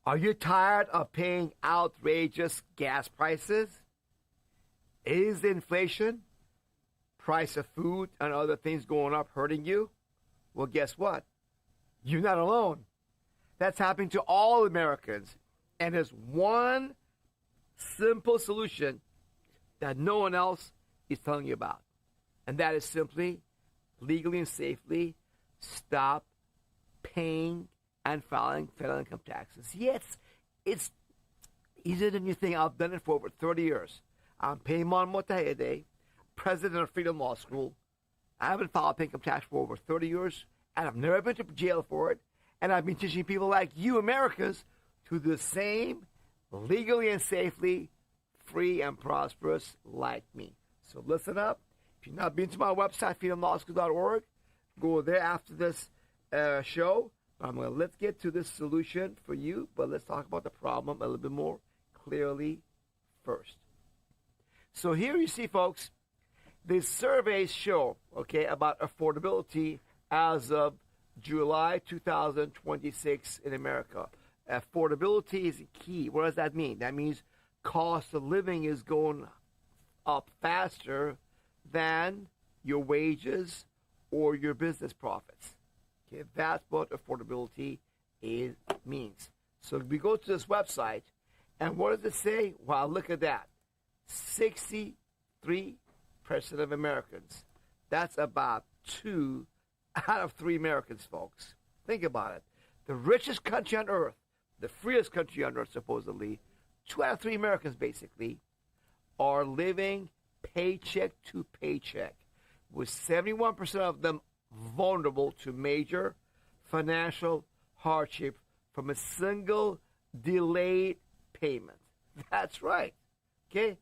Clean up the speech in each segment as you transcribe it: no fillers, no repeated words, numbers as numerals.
Are you tired of paying outrageous gas prices? Is the inflation, price of food, and other things going up hurting you? Well, guess what? You're not alone. That's happening to all Americans. And there's one simple solution that no one else is telling you about. And that is simply, legally and safely, stop paying and filing federal income taxes. Yes, it's easier than you think. I've done it for over 30 years. I'm Payman Motahede, president of Freedom Law School. I haven't filed income tax for over 30 years, and I've never been to jail for it. And I've been teaching people like you, Americans, to do the same legally and safely, free and prosperous like me. So listen up. If you've not been to my website, freedomlawschool.org, go there after this show. Let's get to this solution for you, but let's talk about the problem a little bit more clearly first. So here you see, folks, the surveys show, okay, about affordability as of July 2026 in America. Affordability is key. What does that mean? That means cost of living is going up faster than your wages or your business profits. Okay, that's what affordability means. So we go to this website, and what does it say? Wow, look at that. 63% of Americans. That's about 2 out of 3 Americans, folks. Think about it. The richest country on earth, the freest country on earth, supposedly, 2 out of 3 Americans, basically, are living paycheck to paycheck, with 71% of them vulnerable to major financial hardship from a single delayed payment. That's right. Okay?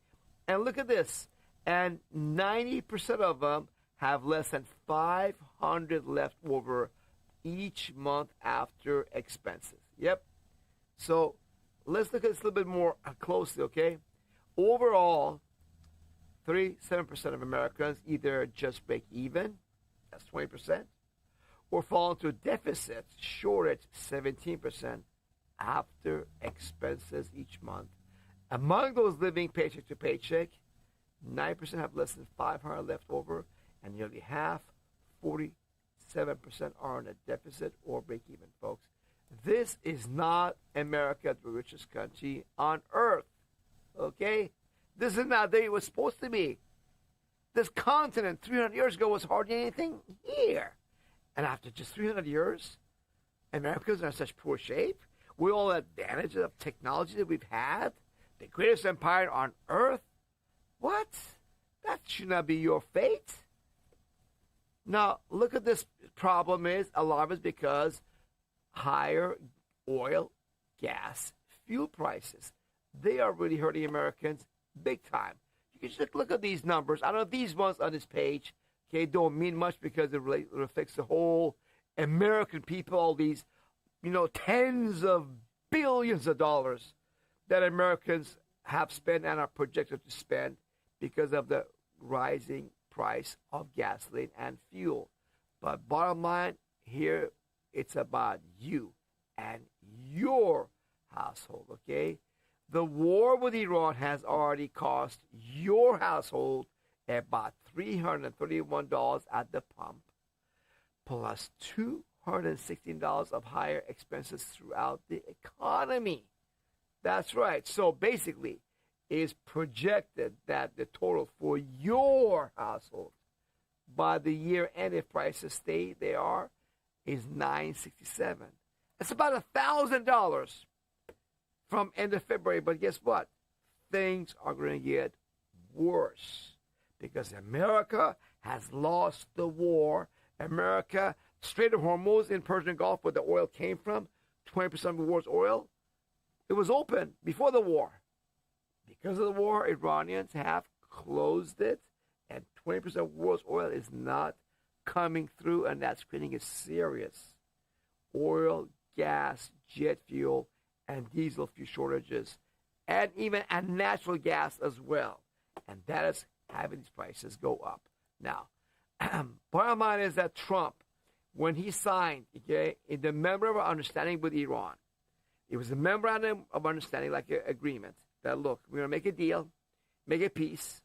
And look at this. And 90% of them have less than $500 left over each month after expenses. Yep. So let's look at this a little bit more closely, okay? Overall, 37% of Americans either just break even, that's 20%, or fall into a deficit, shortage, 17% after expenses each month. Among those living paycheck to paycheck, 9% have less than $500 left over, and nearly half, 47%, are in a deficit or break even, folks. This is not America, the richest country on earth, okay? This is not the way it was supposed to be. This continent 300 years ago was hardly anything here. And after just 300 years, Americans are in such poor shape. With all the advantages of technology that we've had, the greatest empire on earth. What? That should not be your fate. Now, look at this problem is, a lot of it's because higher oil, gas, fuel prices. They are really hurting Americans big time. You can just look at these numbers. I don't know if these ones on this page, okay, don't mean much because it affects the whole American people, all these, tens of billions of dollars that Americans have spent and are projected to spend because of the rising price of gasoline and fuel. But bottom line here, it's about you and your household, okay? The war with Iran has already cost your household about $331 at the pump, plus $216 of higher expenses throughout the economy. That's right. So basically, it's projected that the total for your household by the year end, if prices stay they are, is $967. It's about $1,000 from end of February. But guess what? Things are going to get worse because America has lost the war. America, Strait of Hormuz in Persian Gulf, where the oil came from, 20% of the world's oil, it was open before the war. Because of the war, Iranians have closed it, and 20% of the world's oil is not coming through, and that's creating a serious oil, gas, jet fuel, and diesel fuel shortages, and even natural gas as well. And that is having these prices go up. Now, bottom line is that Trump, when he signed, okay, in the Memorandum of Understanding with Iran, It was a memorandum of understanding, like an agreement, that, look, we're going to make a deal, make a peace.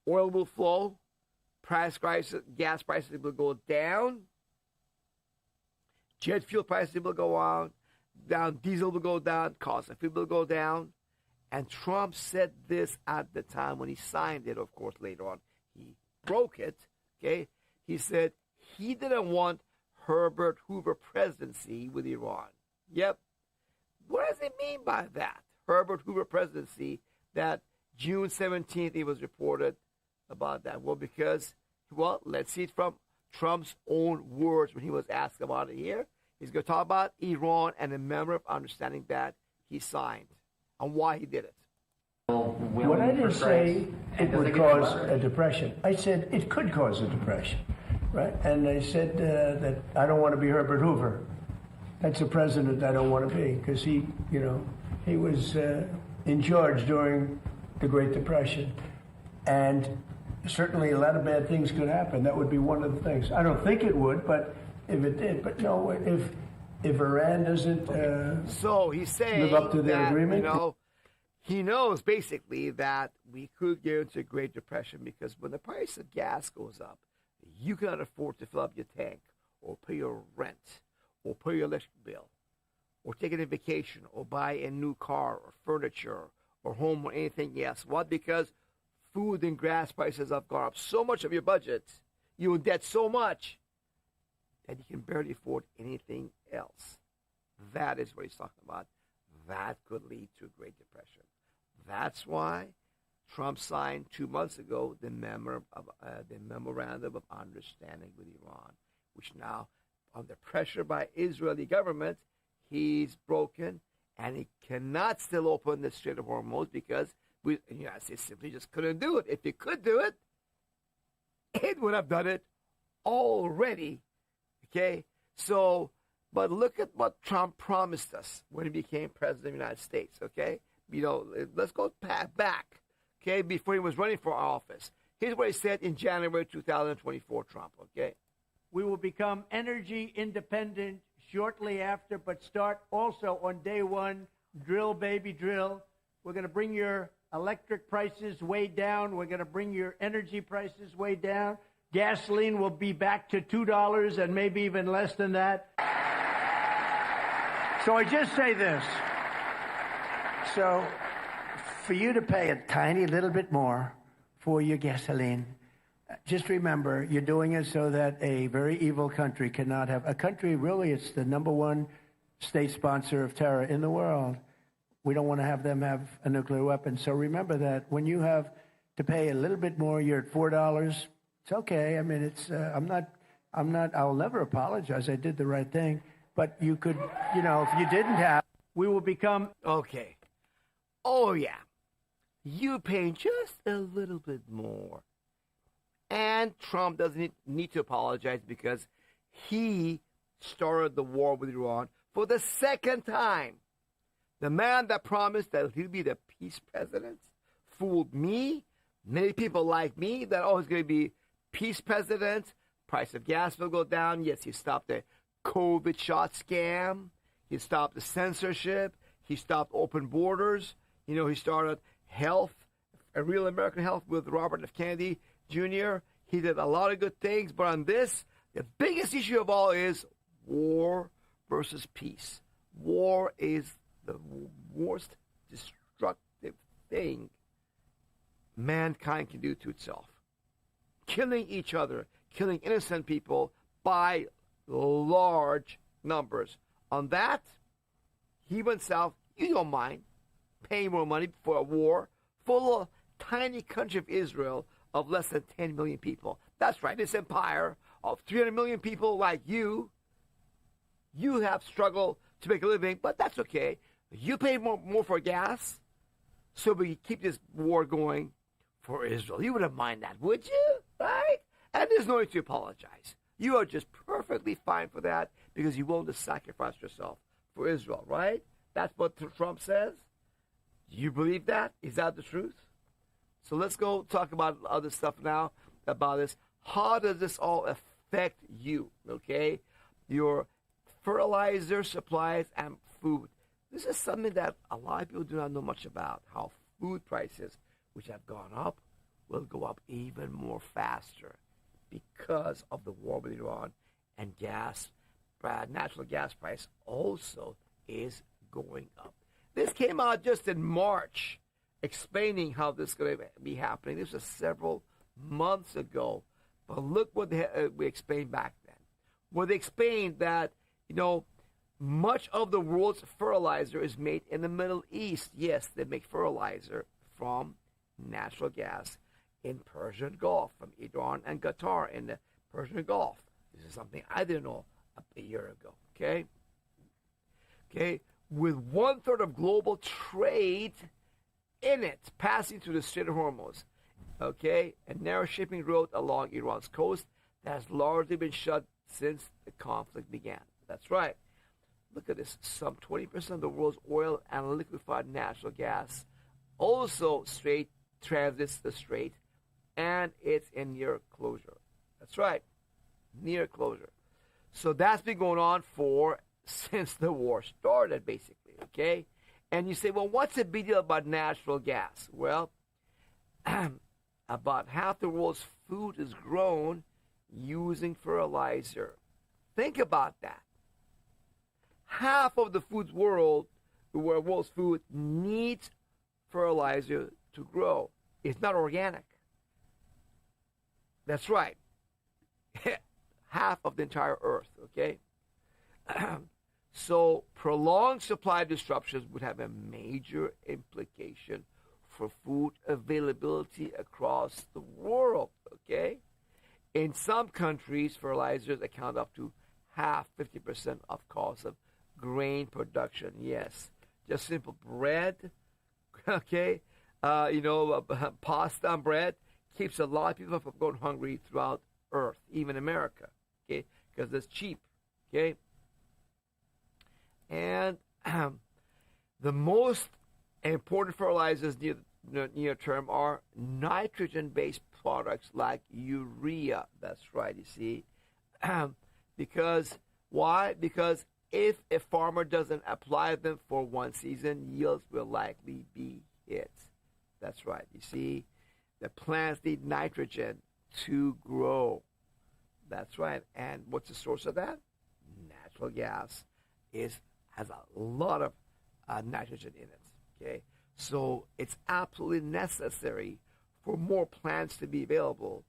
Oil will flow. Gas prices will go down. Jet fuel prices will go down. Diesel will go down. Cost of food will go down. And Trump said this at the time when he signed it. Of course, later on, he broke it. Okay, he said he didn't want Herbert Hoover presidency with Iran. Yep. What does it mean by that? Herbert Hoover presidency, that June 17th, it was reported about that. Well, because, let's see it from Trump's own words when he was asked about it here. He's going to talk about Iran and the memorandum of understanding that he signed and why he did it. What I didn't say it would cause a depression. I said it could cause a depression, right? And I said that I don't want to be Herbert Hoover. That's a president I don't want to be, because he was in charge during the Great Depression. And certainly a lot of bad things could happen. That would be one of the things. I don't think it would, but if it did. But no, if Iran doesn't so he's saying live up to their agreement. He knows basically that we could get into a Great Depression, because when the price of gas goes up, you cannot afford to fill up your tank or pay your rent or pay your electric bill or take a vacation or buy a new car or furniture or home or anything else. What? Because food and gas prices have gone up so much of your budget, you're in debt so much that you can barely afford anything else. That is what he's talking about. That could lead to a Great Depression. That's why Trump signed 2 months ago the memorandum of understanding with Iran, which now, under pressure by Israeli government, he's broken, and he cannot still open the Strait of Hormuz because the United States simply just couldn't do it. If it could do it, it would have done it already. Okay? So, but look at what Trump promised us when he became president of the United States, okay? Let's go back, okay, before he was running for office. Here's what he said in January 2024, Trump, okay? We will become energy independent shortly after, but start also on day one, drill, baby, drill. We're going to bring your electric prices way down. We're going to bring your energy prices way down. Gasoline will be back to $2 and maybe even less than that. So I just say this. So for you to pay a tiny little bit more for your gasoline, just remember, you're doing it so that a very evil country cannot have... A country, really, it's the number one state sponsor of terror in the world. We don't want to have them have a nuclear weapon. So remember that when you have to pay a little bit more, you're at $4. It's okay. I mean, it's... I'll never apologize. I did the right thing. But you could, if you didn't have... We will become... Okay. Oh, yeah. You pay just a little bit more. And Trump doesn't need to apologize because he started the war with Iran for the second time. The man that promised that he'll be the peace president fooled me, many people like me, that he's going to be peace president. Price of gas will go down. Yes, he stopped the COVID shot scam. He stopped the censorship. He stopped open borders. He started health, a real American health with Robert F. Kennedy Jr. He did a lot of good things, but on this, the biggest issue of all is war versus peace. War is the worst destructive thing mankind can do to itself. Killing each other, killing innocent people by large numbers. On that, he went south. You don't mind paying more money for a war for a tiny country of Israel of less than 10 million people. That's right, this empire of 300 million people like you have struggled to make a living, but that's okay. You pay more for gas, so we keep this war going for Israel. You wouldn't mind that, would you? Right? And there's no need to apologize. You are just perfectly fine for that because you willing to sacrifice yourself for Israel, right? That's what Trump says. Do you believe that? Is that the truth? So let's go talk about other stuff now about this. How does this all affect you, okay? Your fertilizer supplies and food. This is something that a lot of people do not know much about, how food prices, which have gone up, will go up even more faster because of the war with Iran, and natural gas price also is going up. This came out just in March, explaining how this is going to be happening. This was several months ago, but look what we explained back then. Well, they explained that, much of the world's fertilizer is made in the Middle East. Yes, they make fertilizer from natural gas in Persian Gulf, from Iran and Qatar in the Persian Gulf. This is something I didn't know a year ago, okay? Okay, with 1/3 of global trade in it passing through the Strait of Hormuz, okay, a narrow shipping route along Iran's coast that has largely been shut since the conflict began. That's right. Look at this. Some 20% of the world's oil and liquefied natural gas also transits the strait, and it's in near closure. That's right, near closure. So that's been going on since the war started, basically, okay? And you say, well, what's the big deal about natural gas? Well, about half the world's food is grown using fertilizer. Think about that. Half of the world's food needs fertilizer to grow. It's not organic. That's right. Half of the entire earth, okay? So prolonged supply disruptions would have a major implication for food availability across the world, okay? In some countries, fertilizers account up to 50% of cost of grain production. Yes, just simple bread, okay? Pasta and bread keeps a lot of people from going hungry throughout Earth, even America, okay? Because it's cheap, okay? And the most important fertilizers near term are nitrogen-based products like urea. That's right, you see. Because why? Because if a farmer doesn't apply them for one season, yields will likely be hit. That's right, you see. The plants need nitrogen to grow. That's right. And what's the source of that? Natural gas has a lot of nitrogen in it. Okay, so it's absolutely necessary for more plants to be available,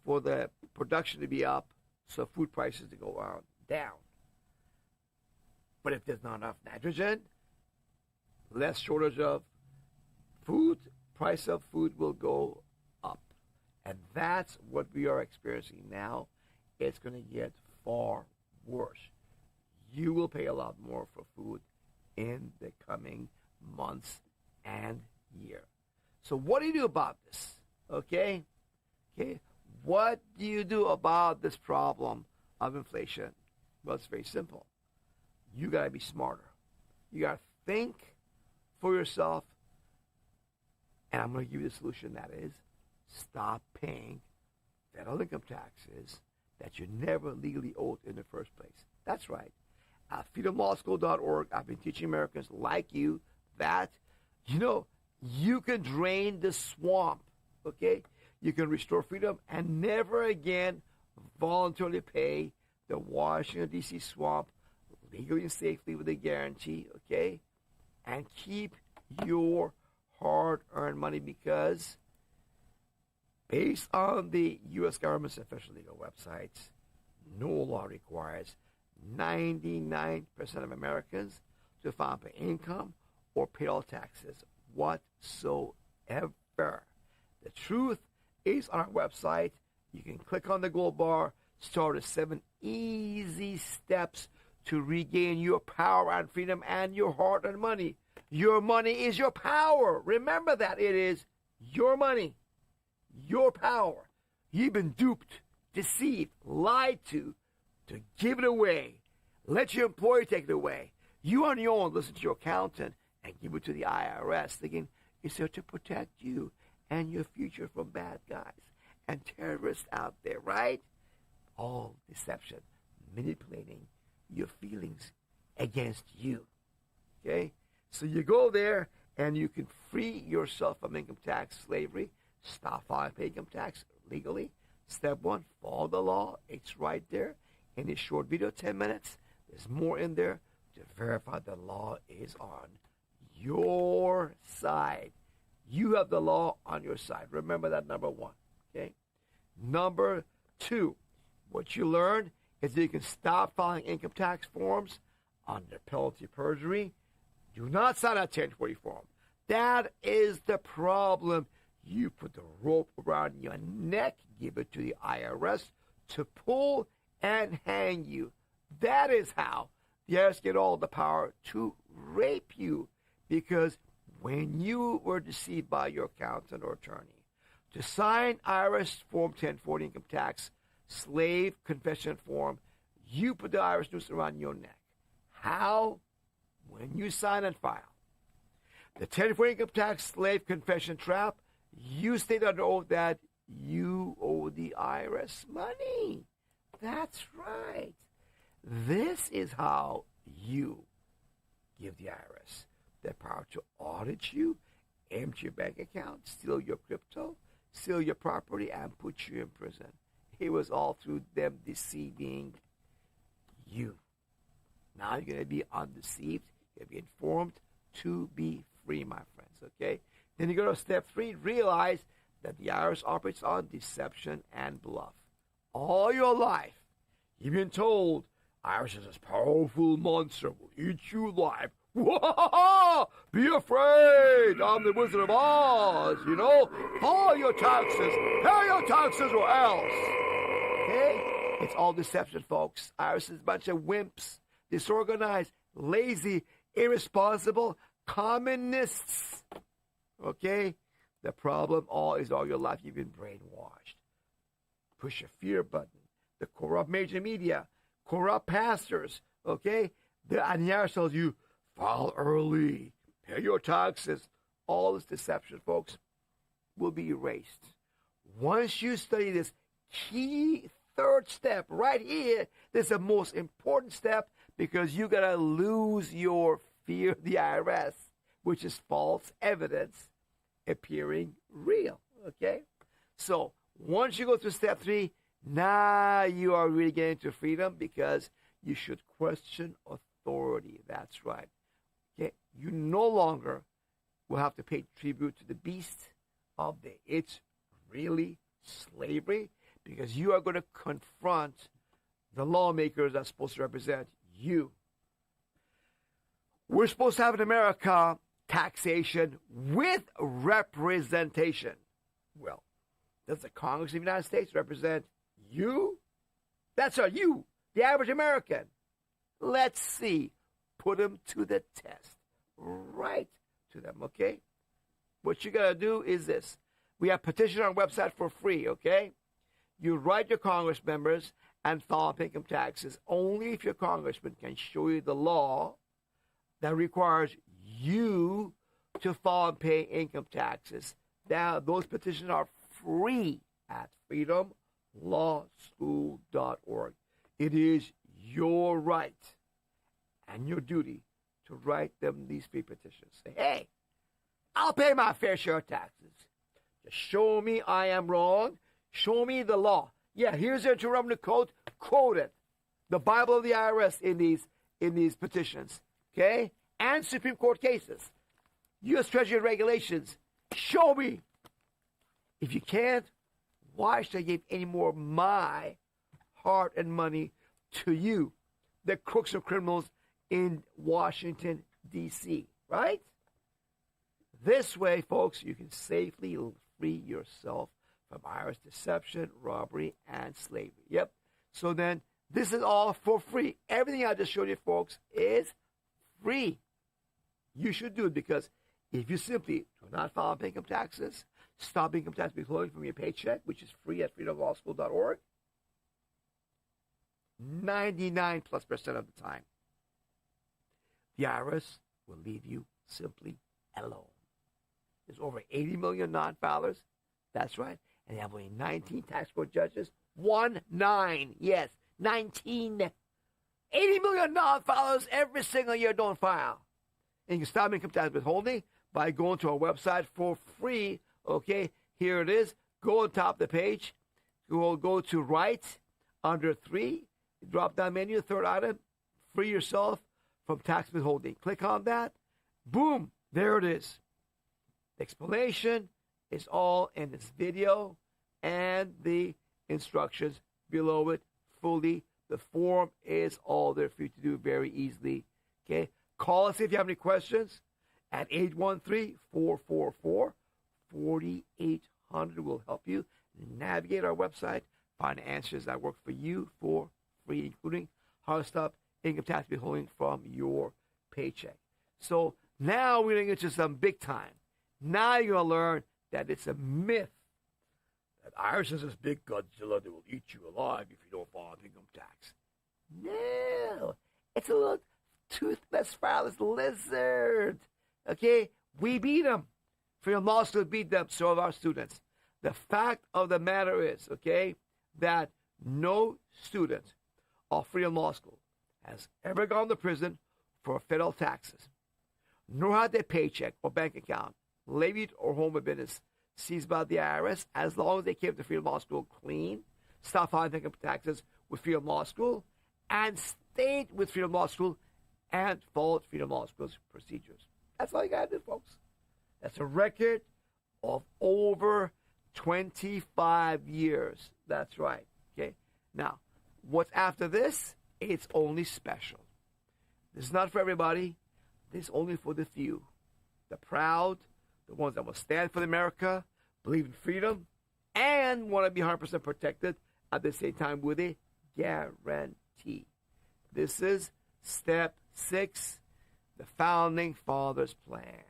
for the production to be up, so food prices to go down. But if there's not enough nitrogen, less shortage of food, price of food will go up. And that's what we are experiencing now. It's going to get far worse. You will pay a lot more for food in the coming months and year. So what do you do about this? Okay? What do you do about this problem of inflation? Well, it's very simple. You got to be smarter. You got to think for yourself. And I'm going to give you the solution, that is, stop paying federal income taxes that you never legally owed in the first place. That's right. At freedomlawschool.org, I've been teaching Americans like you that, you can drain the swamp, okay? You can restore freedom and never again voluntarily pay the Washington, D.C. swamp legally and safely with a guarantee, okay? And keep your hard-earned money, because based on the U.S. government's official legal websites, no law requires 99% of Americans to file pay income or payroll taxes whatsoever. The truth is on our website. You can click on the gold bar, start with 7 easy steps to regain your power and freedom and your hard-earned money. Your money is your power. Remember that. It is your money, your power. You've been duped, deceived, lied to give it away. Let your employer take it away. You on your own listen to your accountant and give it to the IRS, thinking it's there to protect you and your future from bad guys and terrorists out there, right? All deception, manipulating your feelings against you. Okay? So you go there and you can free yourself from income tax slavery. Stop filing income tax legally. Step one, follow the law. It's right there in this short video, 10 minutes. There's more in there to verify the law is on your side. You have the law on your side. Remember that, number one. Okay? Number two, what you learn is that you can stop filing income tax forms under penalty of perjury. Do not sign a 1040 form. That is the problem. You put the rope around your neck, give it to the IRS to pull and hang you. That is how the IRS get all the power to rape you, because when you were deceived by your accountant or attorney to sign IRS Form 1040 income tax slave confession form, you put the IRS noose around your neck. How? When you sign and file the 1040 income tax slave confession trap, you state under oath that you owe the IRS money. That's right. This is how you give the IRS the power to audit you, empty your bank account, steal your crypto, steal your property, and put you in prison. It was all through them deceiving you. Now you're going to be undeceived. You're going to be informed to be free, my friends, okay? Then you go to step 3, realize that the IRS operates on deception and bluff. All your life, you've been told IRS is this powerful monster, will eat you alive. Be afraid, I'm the Wizard of Oz, you know? Follow your taxes, pay your taxes or else. Okay? It's all deception, folks. IRS is a bunch of wimps, disorganized, lazy, irresponsible, communists. Okay? The problem is all your life you've been brainwashed. Push a fear button. The corrupt major media, corrupt pastors, okay? And the IRS tells you, file early, pay your taxes. All this deception, folks, will be erased. Once you study this key third step right here, this is the most important step, because you got to lose your fear of the IRS, which is false evidence appearing real, okay? So once you go through step 3, now you are really getting to freedom, because you should question authority. That's right. Okay? You no longer will have to pay tribute to the beast of day. It's really slavery, because you are going to confront the lawmakers that's supposed to represent you. We're supposed to have in America taxation with representation. Well, does the Congress of the United States represent you? That's you, the average American. Let's see. Put them to the test. Write to them, okay? What you got to do is this. We have petition on our website for free, okay? You write your Congress members and file income taxes only if your congressman can show you the law that requires you to file and pay income taxes. Now, those petitions are free at freedomlawschool.org. It is your right and your duty to write them these free petitions. Say, hey, I'll pay my fair share of taxes. Just show me I am wrong. Show me the law. Yeah, here's the Deuteronomy Code. Quote it. The Bible of the IRS in these petitions. Okay? And Supreme Court cases. U.S. Treasury regulations. Show me. If you can't, why should I give any more of my heart and money to you, the crooks and criminals in Washington, D.C., right? This way, folks, you can safely free yourself from IRS deception, robbery, and slavery. Yep. So then, this is all for free. Everything I just showed you, folks, is free. You should do it, because if you simply do not file income taxes, stop income tax withholding from your paycheck, which is free at freedomlawschool.org, 99+% of the time, the IRS will leave you simply alone. There's over 80 million non-filers. That's right. And they have only 19 tax court judges. 19. Yes, 19. 80 million non-filers every single year don't file. And you can stop income tax withholding by going to our website for free. Okay, here it is. Go on top of the page. Go to right under 3. Drop down menu, third item. Free yourself from tax withholding. Click on that. Boom, there it is. The explanation is all in this video and the instructions below it fully. The form is all there for you to do very easily. Okay, call us if you have any questions at 813-444-4800. We'll help you navigate our website, find answers that work for you for free, including how to stop income tax withholding from your paycheck. So now we're going to get to some big time. Now you're going to learn that it's a myth that Irish is this big Godzilla that will eat you alive if you don't file income tax. No, it's a little toothless, fileless lizard. Okay, we beat them. Freedom Law School beat them, so have our students. The fact of the matter is, okay, that no student of Freedom Law School has ever gone to prison for federal taxes, nor had their paycheck or bank account, levied or home of business seized by the IRS, as long as they came to Freedom Law School clean, stopped filing income taxes with Freedom Law School, and stayed with Freedom Law School and followed Freedom Law School's procedures. That's all you got to do, folks. That's a record of over 25 years. That's right. Okay. Now, what's after this? It's only special. This is not for everybody. This is only for the few. The proud, the ones that will stand for America, believe in freedom, and want to be 100% protected at the same time with a guarantee. This is step 6, the Founding Fathers Plan.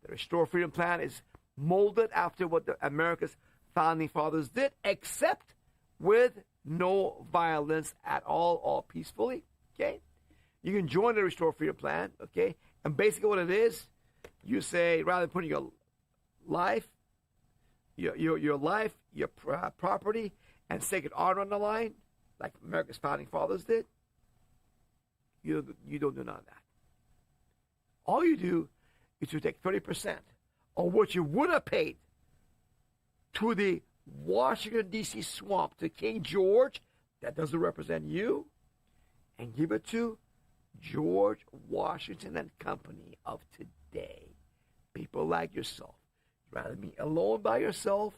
The Restore Freedom Plan is molded after what the America's Founding Fathers did, except with no violence at all peacefully. Okay? You can join the Restore Freedom Plan, okay? And basically what it is, you say, rather than putting your life, your life, your property, and sacred honor on the line, like America's Founding Fathers did, you don't do none of that. All you do is to take 30% of what you would have paid to the Washington, D.C. swamp, to King George, that doesn't represent you, and give it to George Washington and Company of today. People like yourself. Rather than be alone by yourself,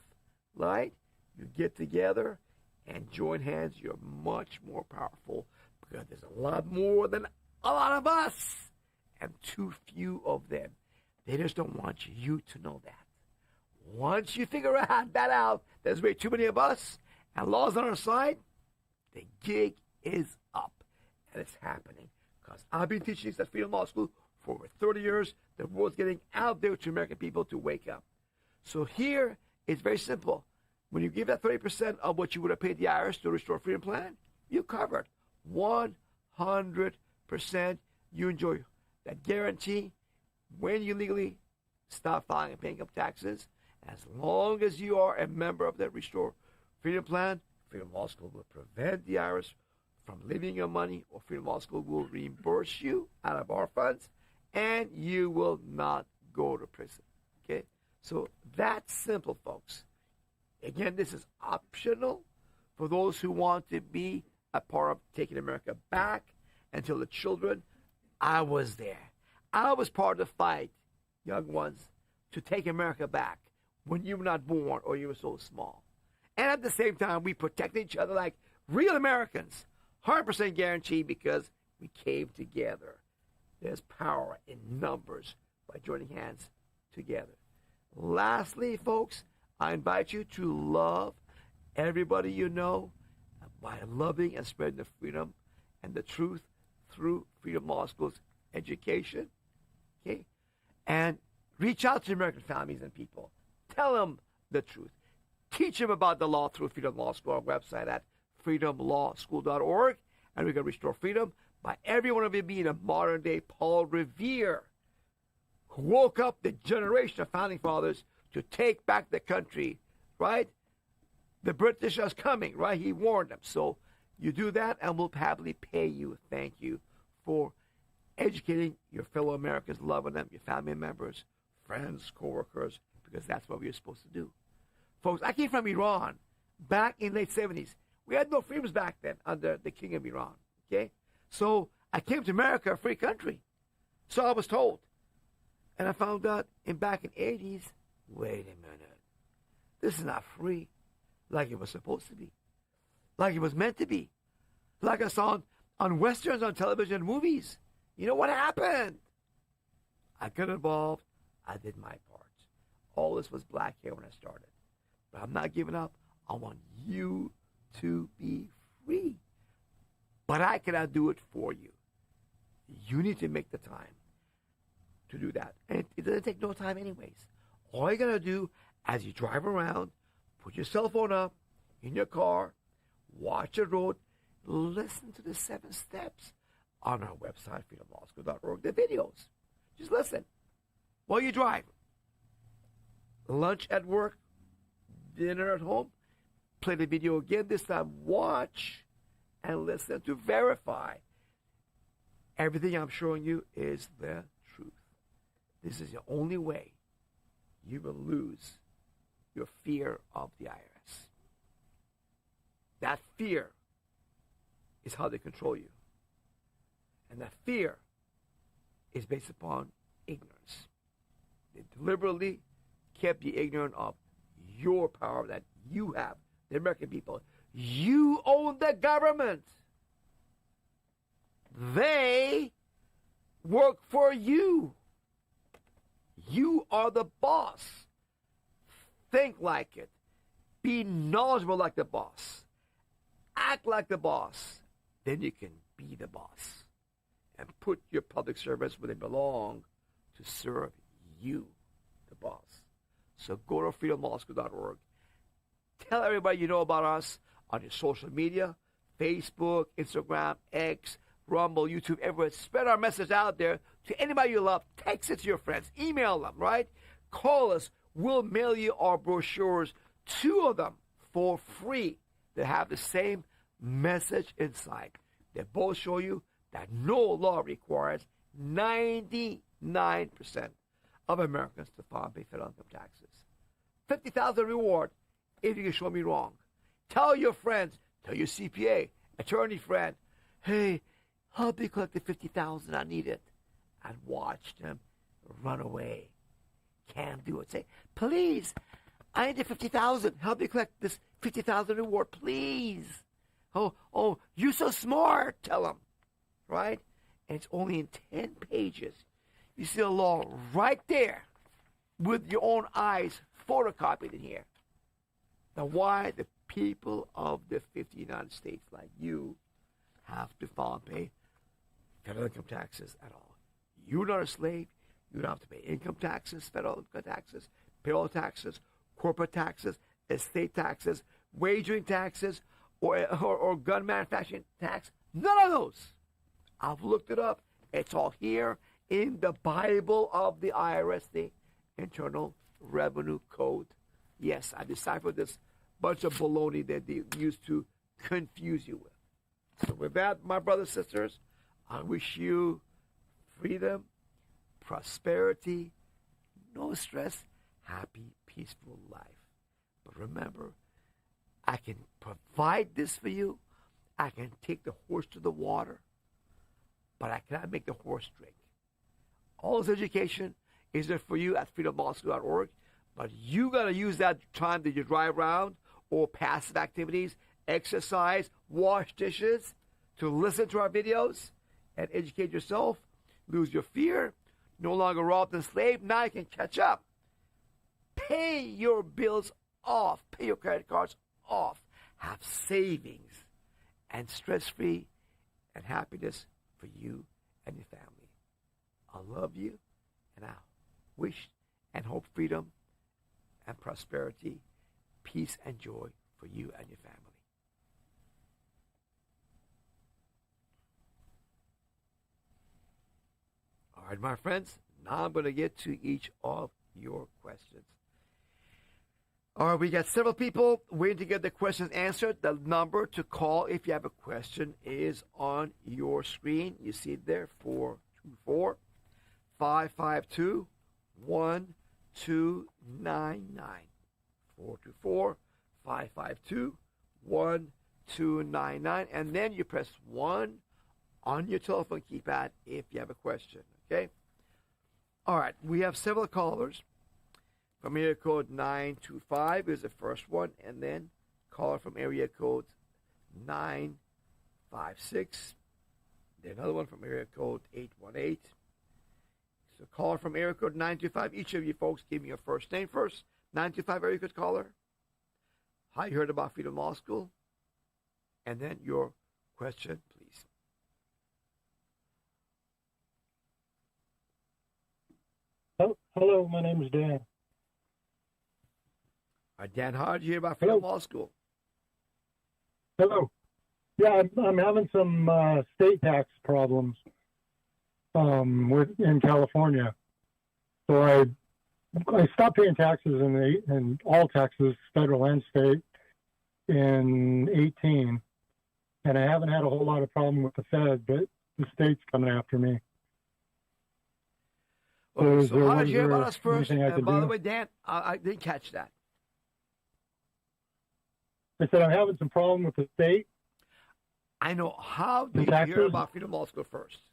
right? You get together and join hands. You're much more powerful because there's a lot more than a lot of us and too few of them. They just don't want you to know that. Once you figure that out, there's way too many of us and laws on our side, the gig is up. And it's happening. Because I've been teaching this at Freedom Law School for over 30 years. The world's getting out there to American people to wake up. So here, it's very simple. When you give that 30% of what you would have paid the IRS to Restore Freedom Plan, you covered 100%. You enjoy that guarantee when you legally stop filing and paying up taxes. As long as you are a member of that Restore Freedom Plan, Freedom Law School will prevent the IRS from leaving your money, or Freedom Law School will reimburse you out of our funds, and you will not go to prison. Okay? So that's simple, folks. Again, this is optional for those who want to be a part of taking America back. And tell the children, I was there. I was part of the fight, young ones, to take America back when you were not born or you were so small. And at the same time, we protect each other like real Americans. 100% guarantee because we came together. There's power in numbers by joining hands together. Lastly, folks, I invite you to love everybody you know by loving and spreading the freedom and the truth through Freedom Law School's education. Okay? And reach out to American families and people. Tell them the truth. Teach them about the law through Freedom Law School, our website at freedomlawschool.org. And we can restore freedom by every one of you being a modern-day Paul Revere, who woke up the generation of founding fathers to take back the country, right? The British are coming, right? He warned them. So you do that, and we'll happily pay you. Thank you for educating your fellow Americans, loving them, your family members, friends, coworkers, because that's what we were supposed to do. Folks, I came from Iran back in the late 70s. We had no freedoms back then under the king of Iran, okay? So I came to America, a free country. So I was told. And I found out back in the 80s, wait a minute. This is not free like it was supposed to be, like it was meant to be, like I saw on Westerns on television and movies. You know what happened? I got involved. I did my part. All this was black hair when I started. But I'm not giving up. I want you to be free. But I cannot do it for you. You need to make the time to do that. And it doesn't take no time anyways. All you got to do as you drive around, put your cell phone up in your car, watch the road, listen to the 7 steps on our website, freedomlawschool.org, the videos. Just listen while you drive. Lunch at work, dinner at home, play the video again. This time, watch and listen to verify. Everything I'm showing you is the truth. This is the only way you will lose your fear of the IRS. That fear is how they control you. And that fear is based upon ignorance. They deliberately kept you ignorant of your power that you have, the American people. You own the government. They work for you. You are the boss. Think like it. Be knowledgeable like the boss. Act like the boss. Then you can be the boss. And put your public servants where they belong to serve you, the boss. So go to freedomlawschool.org. Tell everybody you know about us on your social media, Facebook, Instagram, X, Rumble, YouTube, everywhere. Spread our message out there to anybody you love. Text it to your friends. Email them, right? Call us. We'll mail you our brochures, 2 of them for free that have the same message inside. They both show you that no law requires 99% of Americans to file and pay federal income taxes. $50,000 reward if you can show me wrong. Tell your friends, tell your CPA, attorney friend, hey, help me collect the $50,000, I need it. And watch them run away. Can't do it. Say, please, I need the $50,000. Help me collect this $50,000 reward, please. Oh, you're so smart. Tell them, right? And it's only in 10 pages. You see the law right there with your own eyes photocopied in here. Now, why the people of the 50 United States like you have to file and pay federal income taxes at all? You're not a slave. You don't have to pay income taxes, federal income taxes, payroll taxes, corporate taxes, estate taxes, wagering taxes, or gun manufacturing tax. None of those. I've looked it up. It's all here in the Bible of the IRS, the Internal Revenue Code. Yes, I deciphered this bunch of baloney that they used to confuse you with. So with that, my brothers and sisters, I wish you freedom, prosperity, no stress, happy, peaceful life. But remember, I can provide this for you. I can take the horse to the water, but I cannot make the horse drink. All this education is there for you at freedomlawschool.org, but you got to use that time that you drive around or passive activities, exercise, wash dishes, to listen to our videos and educate yourself, lose your fear, no longer robbed and enslaved. Now you can catch up. Pay your bills off. Pay your credit cards off. Have savings and stress-free and happiness for you and your family. I love you, and I wish and hope freedom and prosperity, peace and joy for you and your family. All right, my friends, now I'm going to get to each of your questions. All right, we got several people waiting to get their questions answered. The number to call if you have a question is on your screen. You see it there, 552-1299. 424-552-1299. And then you press 1 on your telephone keypad if you have a question, okay? All right, we have several callers. From area code 925 is the first one, and then caller from area code 956. Then another one from area code 818. So caller from area code 925. Each of you folks give me your first name first. 925 area code caller. How you heard about Freedom Law School? And then your question, please. Oh, hello, my name is Dan. Dan, how did you hear about Freedom Law School? Hello. Yeah, I'm having some state tax problems in California. So I stopped paying taxes in all taxes, federal and state, in 18, and I haven't had a whole lot of problem with the Fed, but the state's coming after me. Okay, so how did you hear about us first? And by the way, Dan, I didn't catch that. I said I'm having some problem with the state. I know. How did you hear about Freedom Law School first?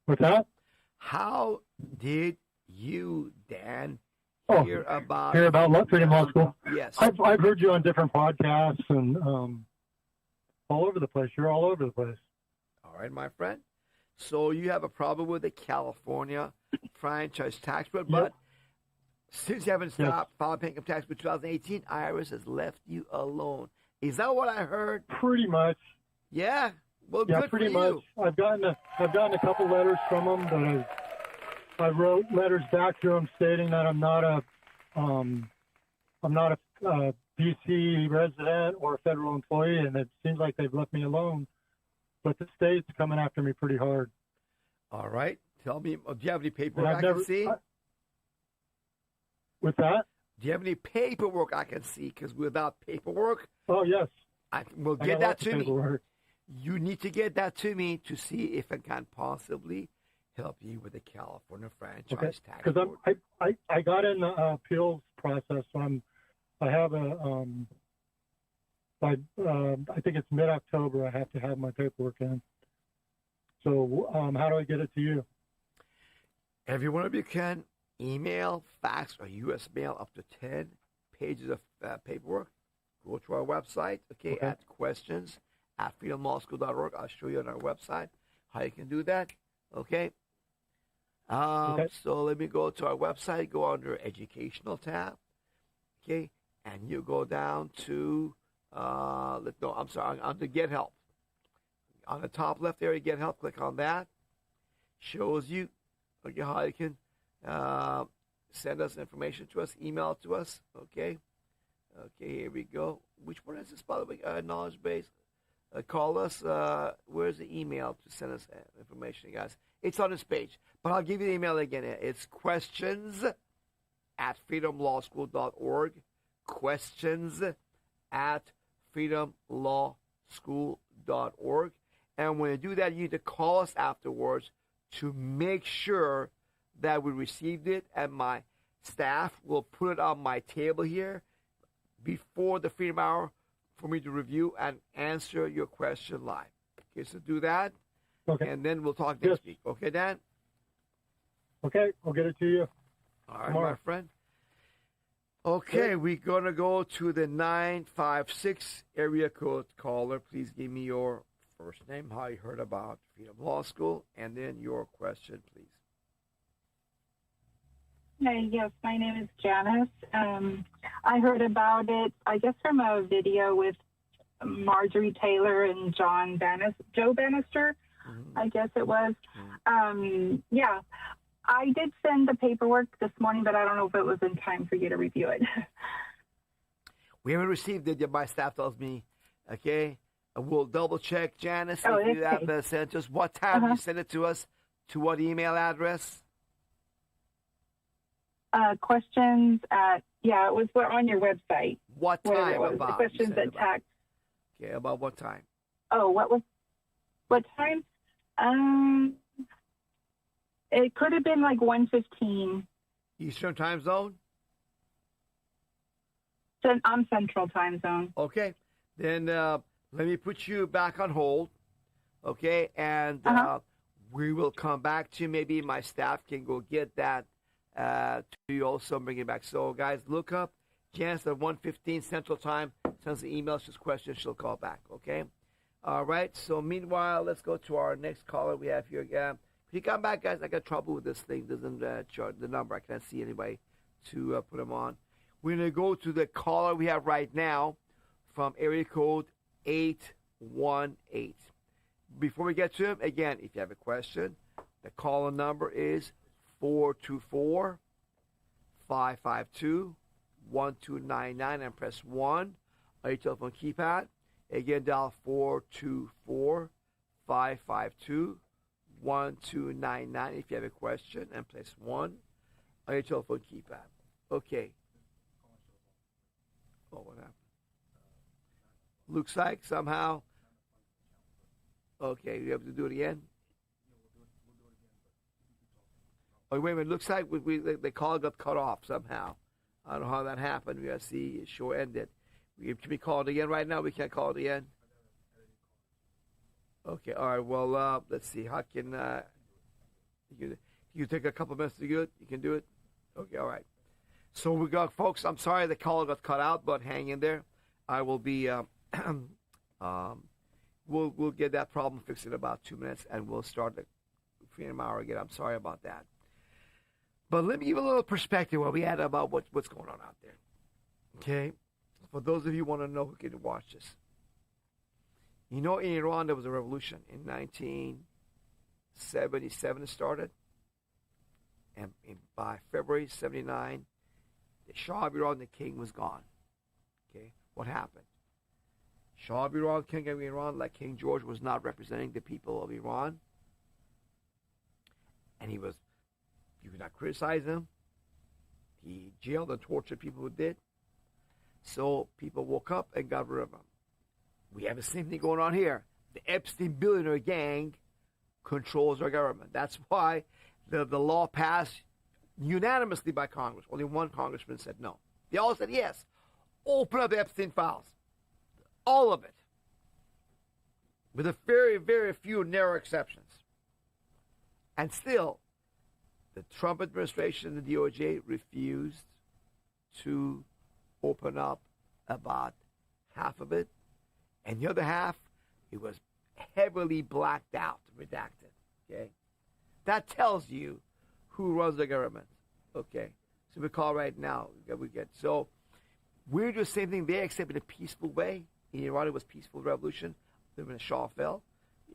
What's that? How did you, Dan, hear about Freedom Law School? Yes. I've heard you on different podcasts and all over the place. You're all over the place. All right, my friend. So you have a problem with the California franchise tax code, but since you haven't stopped filing income tax for 2018, IRS has left you alone. Is that what I heard? Pretty much. Yeah. Well, yeah, good pretty for much. I've gotten a couple letters from them, but I wrote letters back to them stating that I'm not a DC resident or a federal employee, and it seems like they've left me alone. But the state's coming after me pretty hard. All right. Tell me, do you have any paperwork I can see? What's that? Do you have any paperwork I can see? Because without paperwork, oh yes, we'll get that to me. You need to get that to me to see if I can possibly help you with the California franchise tax because code. I got in the appeals process. So I have I think it's mid-October. I have to have my paperwork in. So how do I get it to you? Every one of you can email, fax, or U.S. mail up to 10 pages of paperwork. Go to our website, at questions@freedomlawschool.org. I'll show you on our website how you can do that, okay? So let me go to our website, go under Educational tab, okay? And you go down to, under Get Help. On the top left area, Get Help, click on that. Shows you how you can send us information to us, email it to us, okay? Okay, here we go. Which one is this, by the way? Knowledge base. Call us. Where's the email to send us information, guys? It's on this page. But I'll give you the email again. It's questions@freedomlawschool.org. Questions@freedomlawschool.org. And when you do that, you need to call us afterwards to make sure that we received it, and my staff will put it on my table here before the Freedom Hour for me to review and answer your question live. Okay, so do that, and then we'll talk next week. Okay, Dan? Okay, I'll get it to you. All right, my friend. Okay, we're going to go to the 956 area code caller. Please give me your first name, how you heard about Freedom Law School, and then your question, please. Yes, my name is Janice. I heard about it, I guess, from a video with Marjorie Taylor and Joe Bannister, I guess it was. Yeah, I did send the paperwork this morning, but I don't know if it was in time for you to review it. We haven't received it yet. My staff tells me, okay? We'll double check, Janice, if you have sent to us. What time you send it to us? To what email address? Questions at, it was on your website. What time about? Questions at tax. Okay, about what time? Oh, what time? It could have been like 1:15. Eastern time zone? I'm Central Time Zone. Okay. Then let me put you back on hold. Okay. And we will come back to you. Maybe my staff can go get that to you also and bring it back. So, guys, look up Janice at 1:15 Central Time. Sends an email, just questions. She'll call back. Okay. All right. So, meanwhile, let's go to our next caller we have here again. If you come back, guys, I got trouble with this thing. Doesn't chart the number. I can't see anybody to put them on. We're going to go to the caller we have right now from area code 818. Before we get to him, again, if you have a question, the caller number is 424-552-1299 and press 1 on your telephone keypad. Again, dial 424-552-1299 if you have a question and press 1 on your telephone keypad. Okay. Oh, what happened? Looks like somehow. Okay, you have to do it again? Oh, wait a minute. Looks like the call got cut off somehow. I don't know how that happened. We got to see. It sure ended. Can we call it again right now? We can't call it again? Okay, all right. Well, let's see. How can you take a couple minutes to do it? You can do it? Okay, all right. So we got, folks, I'm sorry the call got cut out, but hang in there. I will be, we'll get that problem fixed in about 2 minutes, and we'll start the Freedom Hour again. I'm sorry about that. But let me give a little perspective where we at about what's going on out there. Okay? For those of you who want to know who can watch this. You know, in Iran, there was a revolution in 1977 it started. And by February 79, the Shah of Iran, the king, was gone. Okay? What happened? Shah of Iran, king of Iran, like King George, was not representing the people of Iran. And you could not criticize him. He jailed and tortured people who did. So people woke up and got rid of him. We have the same thing going on here. The Epstein billionaire gang controls our government. That's why the law passed unanimously by Congress. Only one congressman said no. They all said yes. Open up the Epstein files. All of it. With a very, very few narrow exceptions. And still, the Trump administration and the DOJ refused to open up about half of it. And the other half, it was heavily blacked out, redacted. Okay? That tells you who runs the government. Okay? So we call right now. So we're doing the same thing there, except in a peaceful way. In Iran, it was peaceful revolution. Then when the Shah fell,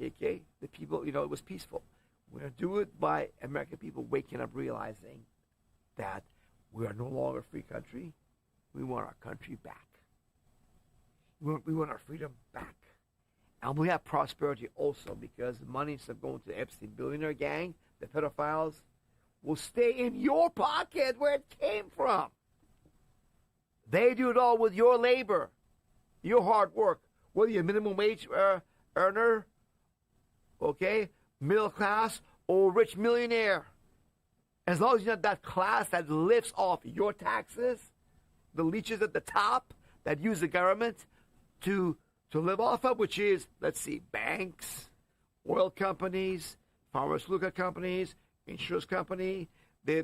okay, the people, it was peaceful. We're going to do it by American people waking up, realizing that we are no longer a free country. We want our country back. We want our freedom back. And we have prosperity also, because the money instead of going to the Epstein billionaire gang, the pedophiles, will stay in your pocket where it came from. They do it all with your labor, your hard work. Whether you're a minimum wage earner, okay, middle class, or rich millionaire. As long as you're not that class that lifts off your taxes, the leeches at the top that use the government to live off of, which is, let's see, banks, oil companies, pharmaceutical companies, insurance company, the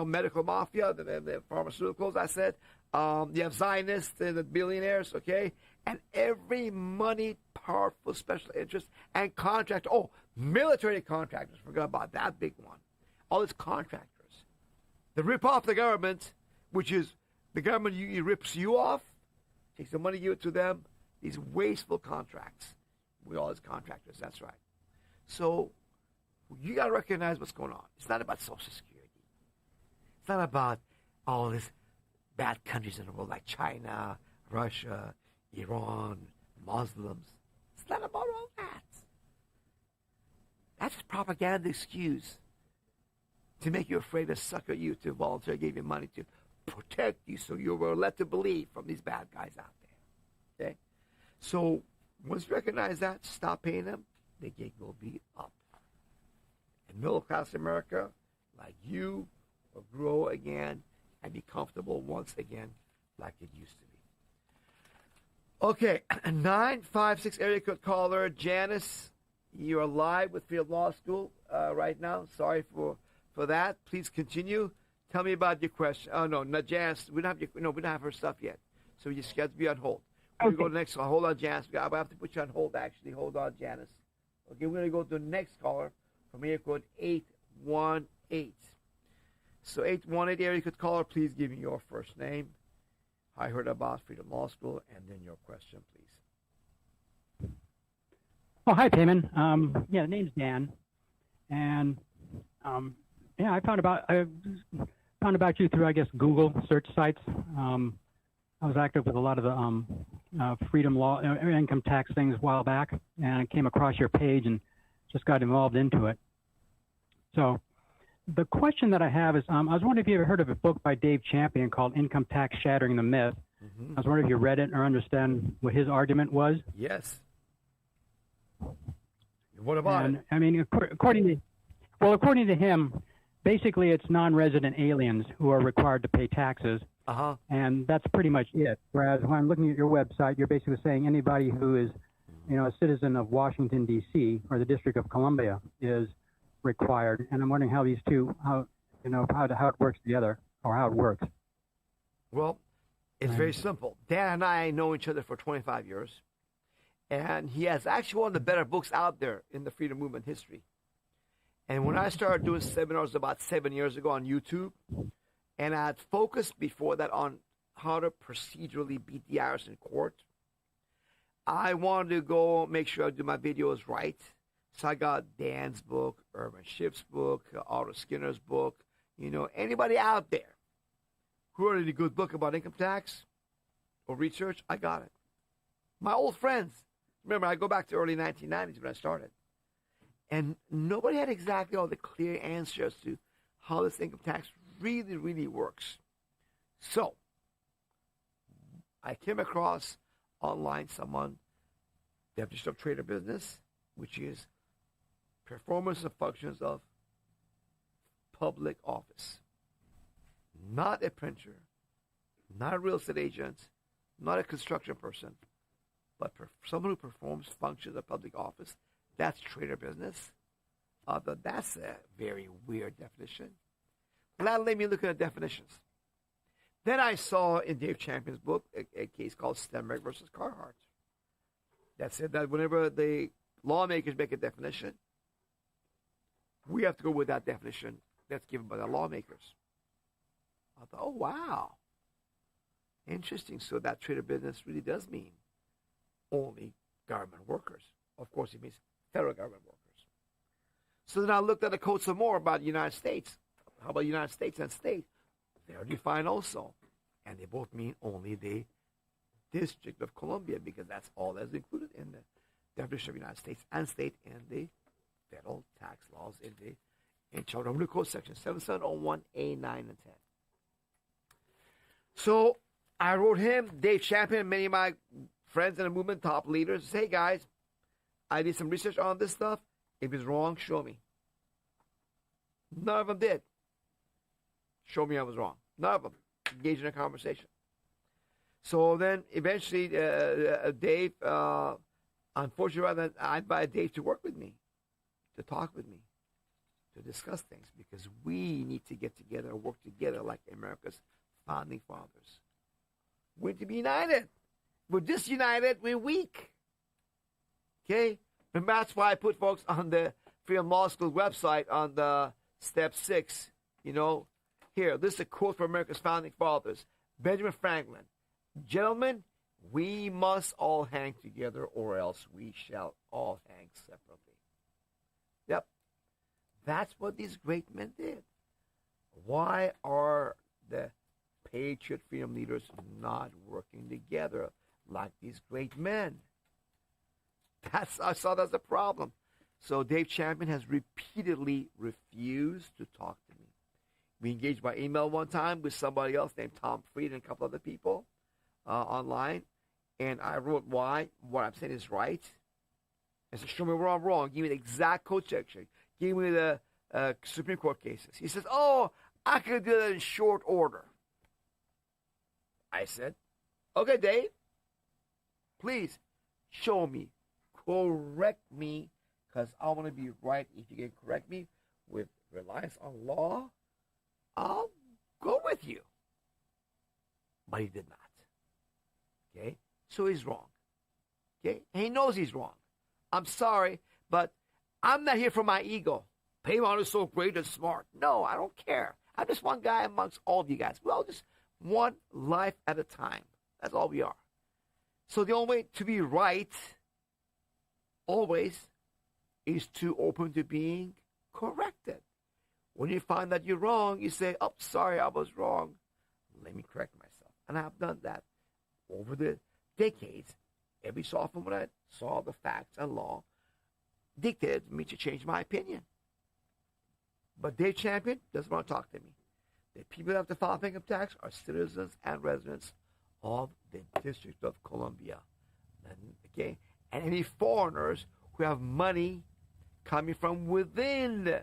medical mafia, the pharmaceuticals, I said. You have Zionists, the billionaires, okay? And every money, powerful special interest and contractor. Oh, military contractors. Forgot about that big one. All these contractors. They rip off the government, which is the government rips you off, takes the money, give it to them. These wasteful contracts with all these contractors. That's right. So you got to recognize what's going on. It's not about Social Security. It's not about all these bad countries in the world like China, Russia, Iran, Muslims. It's not about all that. That's propaganda excuse to make you afraid to sucker you, to volunteer, give you money to protect you so you were led to believe from these bad guys out there. Okay? So once you recognize that, stop paying them, the gig will be up. And middle-class America like you will grow again and be comfortable once again like it used to be. Okay, 956 area code caller, Janice, you're live with Field Law School right now. Sorry for that. Please continue. Tell me about your question. Oh, no, not Janice. We don't have her stuff yet. So you just got to be on hold. Okay. We go to the next call. Hold on, Janice. I have to put you on hold, actually. Hold on, Janice. Okay, we're going to go to the next caller from area code 818. So 818 area code caller, please give me your first name. I heard about Freedom Law School, and then your question, please. Oh, hi, Payman. The name's Dan, and I found about you through, I guess, Google search sites. I was active with a lot of the freedom law, income tax things a while back, and I came across your page and just got involved into it. So the question that I have is, I was wondering if you ever heard of a book by Dave Champion called Income Tax Shattering the Myth. I was wondering if you read it or understand what his argument was. Yes. What about it? I mean, according to him, basically it's non-resident aliens who are required to pay taxes. And that's pretty much it. Whereas when I'm looking at your website, you're basically saying anybody who is, a citizen of Washington, D.C. or the District of Columbia is required. And I'm wondering how these two, how it works together or how it works. Well, it's very simple. Dan and I know each other for 25 years. And he has actually one of the better books out there in the freedom movement history. And when I started doing seminars about 7 years ago on YouTube, and I had focused before that on how to procedurally beat the IRS in court, I wanted to go make sure I do my videos right. So I got Dan's book, Irvin Schiff's book, Otto Skinner's book. Anybody out there who wrote a good book about income tax or research, I got it. My old friends. Remember, I go back to early 1990s when I started. And nobody had exactly all the clear answers to how this income tax really, really works. So, I came across online someone, definition of trader business, which is performance and functions of public office. Not a printer, not a real estate agent, not a construction person, but someone who performs functions of public office. That's trader business. That's a very weird definition. That let me look at the definitions. Then I saw in Dave Champion's book a case called Stenberg versus Carhart that said that whenever the lawmakers make a definition, we have to go with that definition that's given by the lawmakers. I thought, oh, wow. Interesting. So that trader business really does mean only government workers. Of course, it means federal government workers. So then I looked at the code some more about the United States. How about United States and state? They're defined also. And they both mean only the District of Columbia, because that's all that's included in the definition of United States and state in the federal tax laws in Child Revenue Code section 7701A, 9, and 10. So I wrote him, Dave Champion, and many of my friends in the movement, top leaders, say, hey guys, I did some research on this stuff. If it's wrong, show me. None of them did. Show me I was wrong. None of them engaged in a conversation. So then eventually Dave, unfortunately, I invited Dave to work with me, to talk with me, to discuss things, because we need to get together and work together like America's founding fathers. We need to be united. We're disunited. We're weak. Okay? And that's why I put folks on the Freedom Law School website on the step 6. Here, this is a quote from America's founding fathers. Benjamin Franklin. Gentlemen, we must all hang together, or else we shall all hang separately. Yep. That's what these great men did. Why are the patriot freedom leaders not working together like these great men? I saw that's a problem. So Dave Champion has repeatedly refused to talk to me. We engaged by email one time with somebody else named Tom Fried and a couple other people online. And I wrote why what I'm saying is right. I said, show me where I'm wrong. Give me the exact code section. Give me the Supreme Court cases. He says, oh, I could do that in short order. I said, okay, Dave, please show me, correct me, because I want to be right. If you can correct me with reliance on law, I'll go with you. But he did not. Okay? So he's wrong. Okay? And he knows he's wrong. I'm sorry, but I'm not here for my ego. Paymon is so great and smart. No, I don't care. I'm just one guy amongst all of you guys. We're all just one life at a time. That's all we are. So the only way to be right, always, is to open to being corrected. When you find that you're wrong, you say, oh, sorry, I was wrong. Let me correct myself. And I've done that over the decades. Every so often when I saw the facts and law dictated me to change my opinion. But Dave Champion doesn't want to talk to me. The people that have to file income tax are citizens and residents of the District of Columbia. Okay? And any foreigners who have money coming from within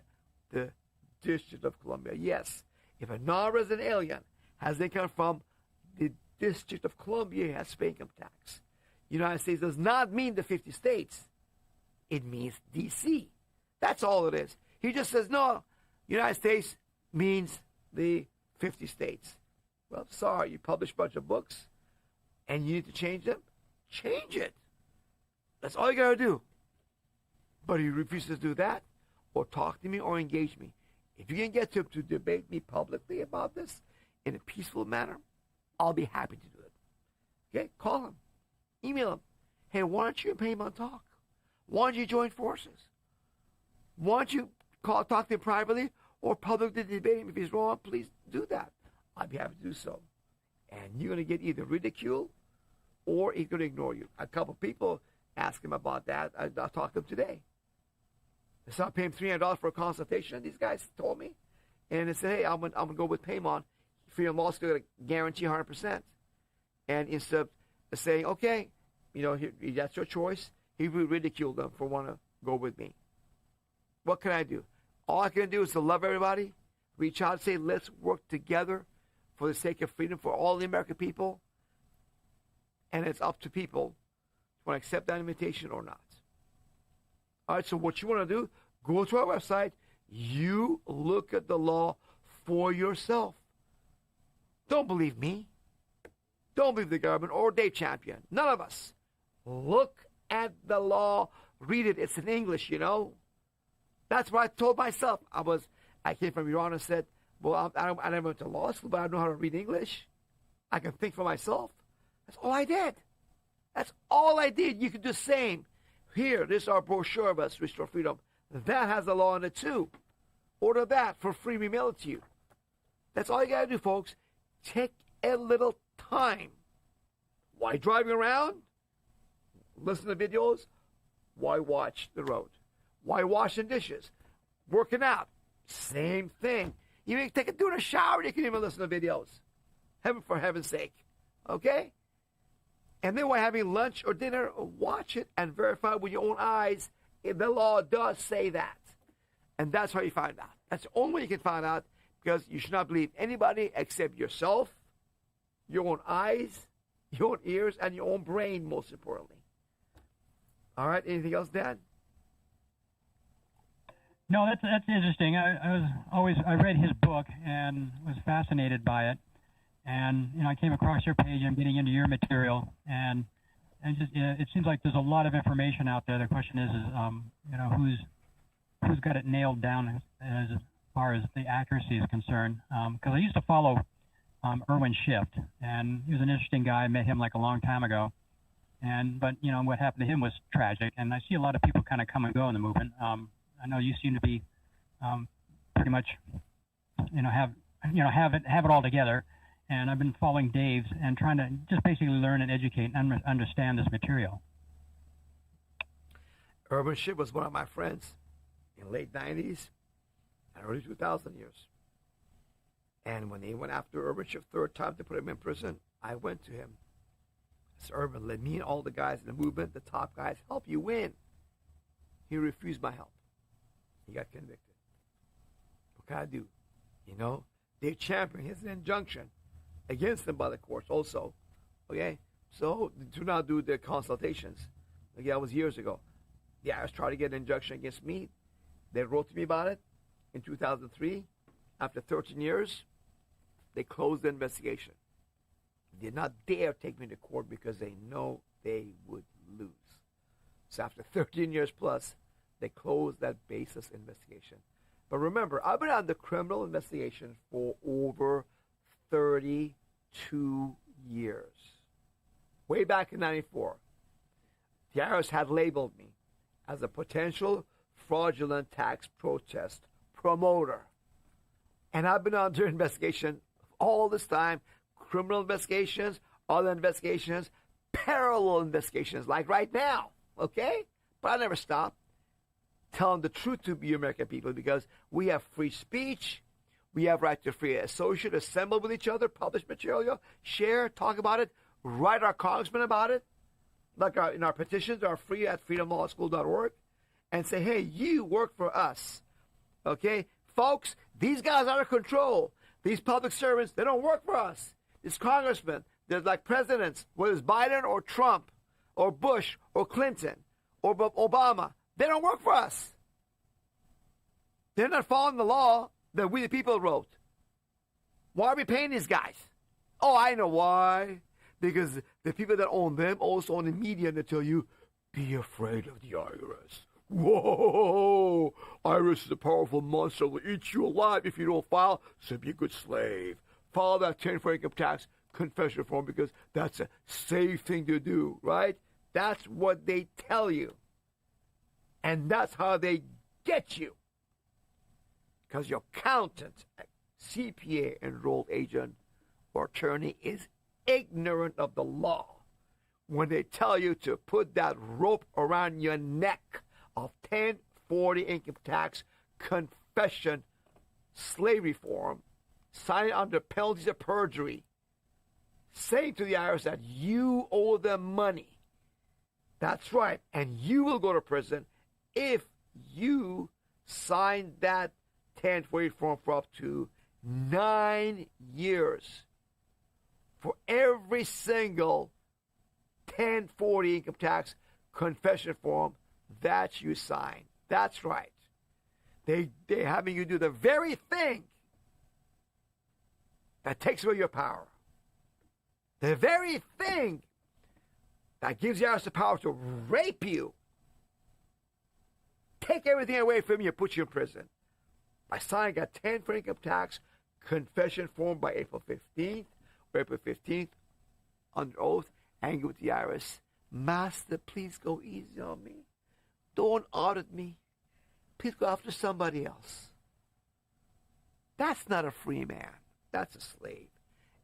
the District of Columbia. Yes, if a non-resident alien has income from the District of Columbia, he has to pay income tax. United States does not mean the 50 states. It means D.C. That's all it is. He just says, no, United States means the 50 states. Well, sorry, you publish a bunch of books and you need to change them. Change it. That's all you got to do. But he refuses to do that or talk to me or engage me. If you can get to debate me publicly about this in a peaceful manner, I'll be happy to do it. Okay? Call him. Email him. Hey, why don't you and Paymon talk? Why don't you join forces? Why don't you talk to him privately or publicly debate him? If he's wrong, please do that. I'd be happy to do so. And you're going to get either ridiculed or he's going to ignore you. A couple people asked him about that. I'll talk to him today. So I paid him $300 for a consultation. These guys told me. And they said, hey, I'm going to go with Paymon. Freedom Law School going to guarantee 100%. And instead of saying, okay, that's your choice, he would ridicule them for wanting to go with me. What can I do? All I can do is to love everybody, reach out and say, let's work together for the sake of freedom for all the American people. And it's up to people to want to accept that invitation or not. All right, so what you want to do, go to our website. You look at the law for yourself. Don't believe me. Don't believe the government or Dave Champion. None of us. Look at the law. Read it. It's in English, That's what I told myself. I came from Iran and said, well, I never went to law school, but I know how to read English. I can think for myself. That's all I did. That's all I did. You can do the same. Here, this is our brochure of us, Restore Freedom. That has a law in it too. Order that for free. We mail it to you. That's all you got to do, folks. Take a little time. Why driving around? Listen to videos. Why watch the road? Why washing dishes? Working out. Same thing. You can do it in a shower. You can even listen to videos. For heaven's sake. Okay? And then while having lunch or dinner, watch it and verify with your own eyes if the law does say that. And that's how you find out. That's the only way you can find out, because you should not believe anybody except yourself, your own eyes, your own ears, and your own brain, most importantly. All right, anything else, Dad? No, that's interesting. I read his book and was fascinated by it. And I came across your page. I'm getting into your material, and just it seems like there's a lot of information out there. The question is who's got it nailed down as far as the accuracy is concerned? Because I used to follow Irwin Shift, and he was an interesting guy. I met him like a long time ago, but what happened to him was tragic. And I see a lot of people kind of come and go in the movement. I know you seem to be pretty much have it all together. And I've been following Dave's and trying to just basically learn and educate and understand this material. Urban Ship was one of my friends in the late 90s and early 2000 years. And when they went after Urban Ship third time to put him in prison, I went to him. I said, Urban, let me and all the guys in the movement, the top guys, help you win. He refused my help. He got convicted. can I do? You know, they champion his injunction against them by the courts also. Okay, so do not do the consultations. Okay, that was years ago. The IRS tried to get an injunction against me. They wrote to me about it in 2003. After 13 years, they closed the investigation. They did not dare take me to court because they know they would lose. So after 13 years plus, they closed that baseless investigation. But remember, I've been on the criminal investigation for over 32 years. Way back in 94, the IRS had labeled me as a potential fraudulent tax protest promoter. And I've been under investigation all this time, criminal investigations, other investigations, parallel investigations, like right now, okay? But I never stop telling the truth to the American people because we have free speech, we have right to free associate, assemble with each other, publish material, share, talk about it, write our congressman about it, like in our petitions are free at freedomlawschool.org, and say, hey, you work for us, okay? Folks, these guys are out of control. These public servants, they don't work for us. These congressmen, they're like presidents, whether it's Biden or Trump or Bush or Clinton or Obama. They don't work for us. They're not following the law that we the people wrote. Why are we paying these guys? Oh, I know why. Because the people that own them also own the media and they tell you, be afraid of the IRS. Whoa! IRS is a powerful monster that will eat you alive if you don't file, so be a good slave. File that 10 for income tax confession form because that's a safe thing to do, right? That's what they tell you. And that's how they get you. Because your accountant, CPA, enrolled agent, or attorney is ignorant of the law when they tell you to put that rope around your neck of 1040 income tax confession slavery form, signed under penalties of perjury, saying to the IRS that you owe them money. That's right. And you will go to prison if you sign that 1040 form for up to 9 years. For every single 1040 income tax confession form that you sign. That's right. They're having you do the very thing that takes away your power. The very thing that gives the IRS the power to rape you, take everything away from you, put you in prison. By signing a 10 for income tax confession form by April 15th, or April 15th, under oath, angry with the IRS. Master, please go easy on me. Don't audit me. Please go after somebody else. That's not a free man. That's a slave.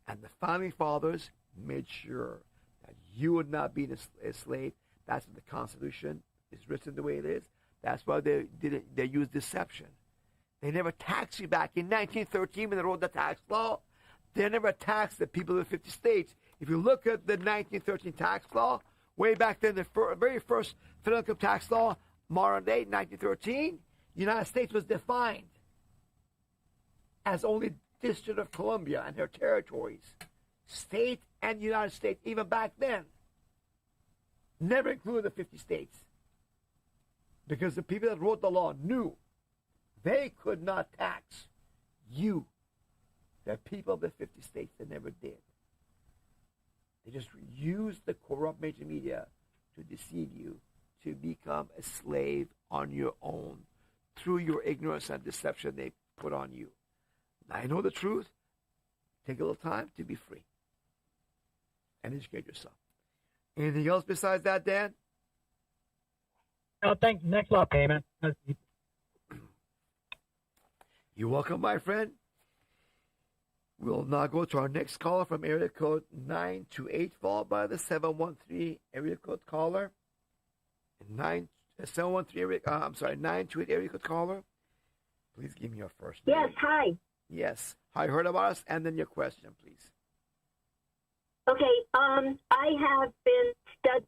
And the founding fathers made sure that you would not be a slave. That's what the Constitution is written the way it is. That's why they used deception. They never taxed you back in 1913 when they wrote the tax law. They never taxed the people of the 50 states. If you look at the 1913 tax law, way back then, the very first federal income tax law, modern day, 1913, the United States was defined as only District of Columbia and their territories, state and United States, even back then, never included the 50 states. Because the people that wrote the law knew they could not tax you, the people of the 50 states. They never did. They just used the corrupt major media to deceive you, to become a slave on your own through your ignorance and deception they put on you. Now, I know the truth. Take a little time to be free and educate yourself. Anything else besides that, Dan? No, thanks. Next law payment. You're welcome, my friend. We'll now go to our next caller from area code 928, followed by the 713 area code caller. 928 area code caller. Please give me your first name. Yes, hi. Yes. How you heard about us, and then your question, please. Okay, I have been studying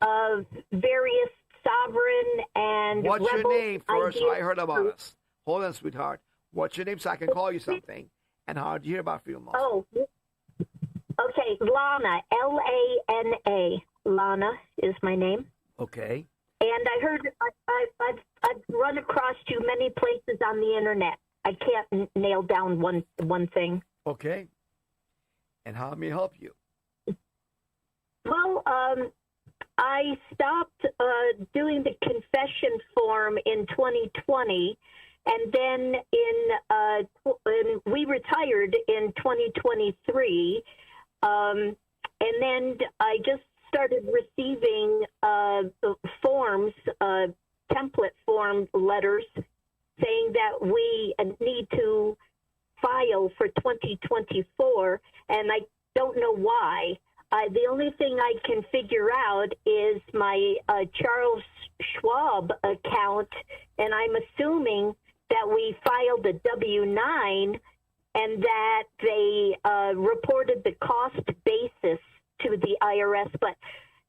of various sovereign and What's your rebel name first? ideas. I heard about us. Hold on, sweetheart. What's your name so I can call you something? And how did you hear about Freedom Law School? Oh, okay. Lana, Lana. Lana is my name. Okay. And I heard I've run across you many places on the internet. I can't nail down one thing. Okay. And how may I help you? Well, I stopped doing the confession form in 2020, and then we retired in 2023, and then I just started receiving forms, template form letters saying that we need to file for 2024, and I don't know why. The only thing I can figure out is my Charles Schwab account, and I'm assuming that we filed a W-9 and that they reported the cost basis to the IRS. But,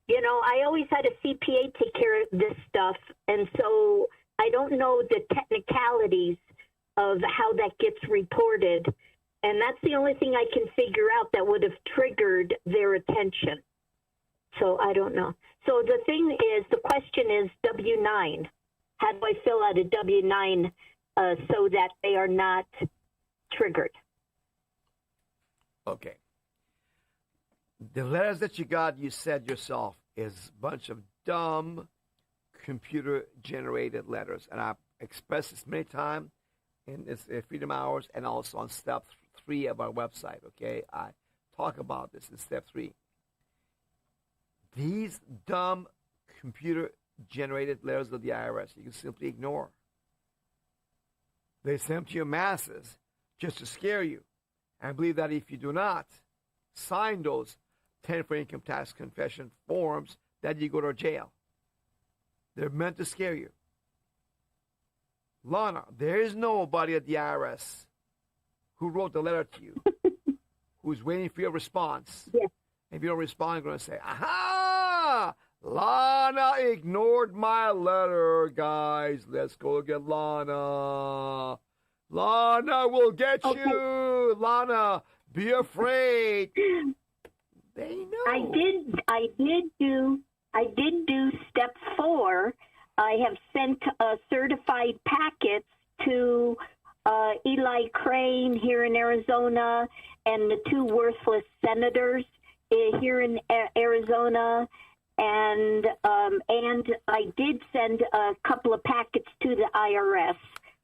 you know, I always had a CPA take care of this stuff, and so I don't know the technicalities of how that gets reported. And that's the only thing I can figure out that would have triggered their attention. So I don't know. So the question is W-9. How do I fill out a W-9 so that they are not triggered? Okay. The letters that you got, you said yourself, is a bunch of dumb computer-generated letters. And I've expressed this many times in this Freedom Hours and also on step 3 of our website, okay? I talk about this in step 3. These dumb computer-generated letters of the IRS, you can simply ignore. They send to your masses just to scare you. And I believe that if you do not sign those 10 for income tax confession forms, that you go to jail. They're meant to scare you. Lana, there is nobody at the IRS who wrote the letter to you, who's waiting for your response. Yes. If you don't respond, you're going to say, aha! Lana ignored my letter, guys. Let's go get Lana. Lana will get you. Lana, be afraid. They know. I did do step 4. I have sent certified packets to Eli Crane here in Arizona and the 2 worthless senators here in Arizona, and I did send a couple of packets to the IRS,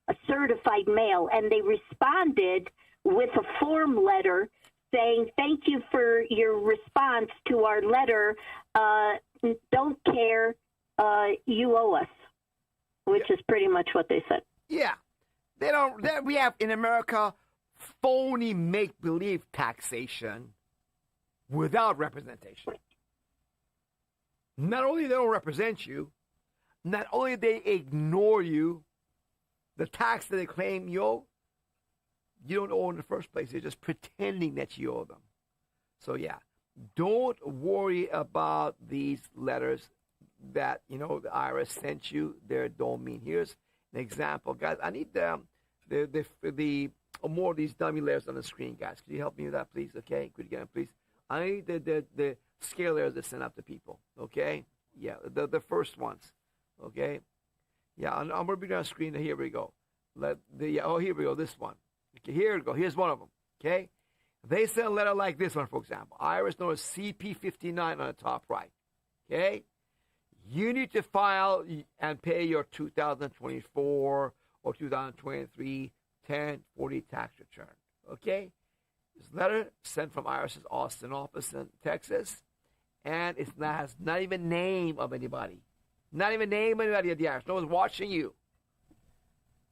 a certified mail, and they responded with a form letter saying, thank you for your response to our letter. Don't care, you owe us, which is pretty much what they said. Yeah. We have in America phony make-believe taxation without representation. Not only they don't represent you, not only they ignore you, the tax that they claim you owe, you don't owe in the first place. They're just pretending that you owe them. So yeah, don't worry about these letters that, the IRS sent you. They don't mean. Here's an example, guys. I need the more of these dummy letters on the screen, guys. Could you help me with that, please? Okay, could you get them, please? I need the scale letters that send out to people. Okay, yeah, the first ones. Okay, yeah, I'm gonna be on the screen. Here we go. Here we go. This one. Okay, here we go. Here's one of them. Okay, they send a letter like this one, for example. IRS notice CP59 on the top right. Okay, you need to file and pay your 2024 or 2023 1040 tax return. Okay, this letter sent from IRS's Austin office in Texas, and it has not even name of anybody. Not even name anybody at the IRS. No one's watching you.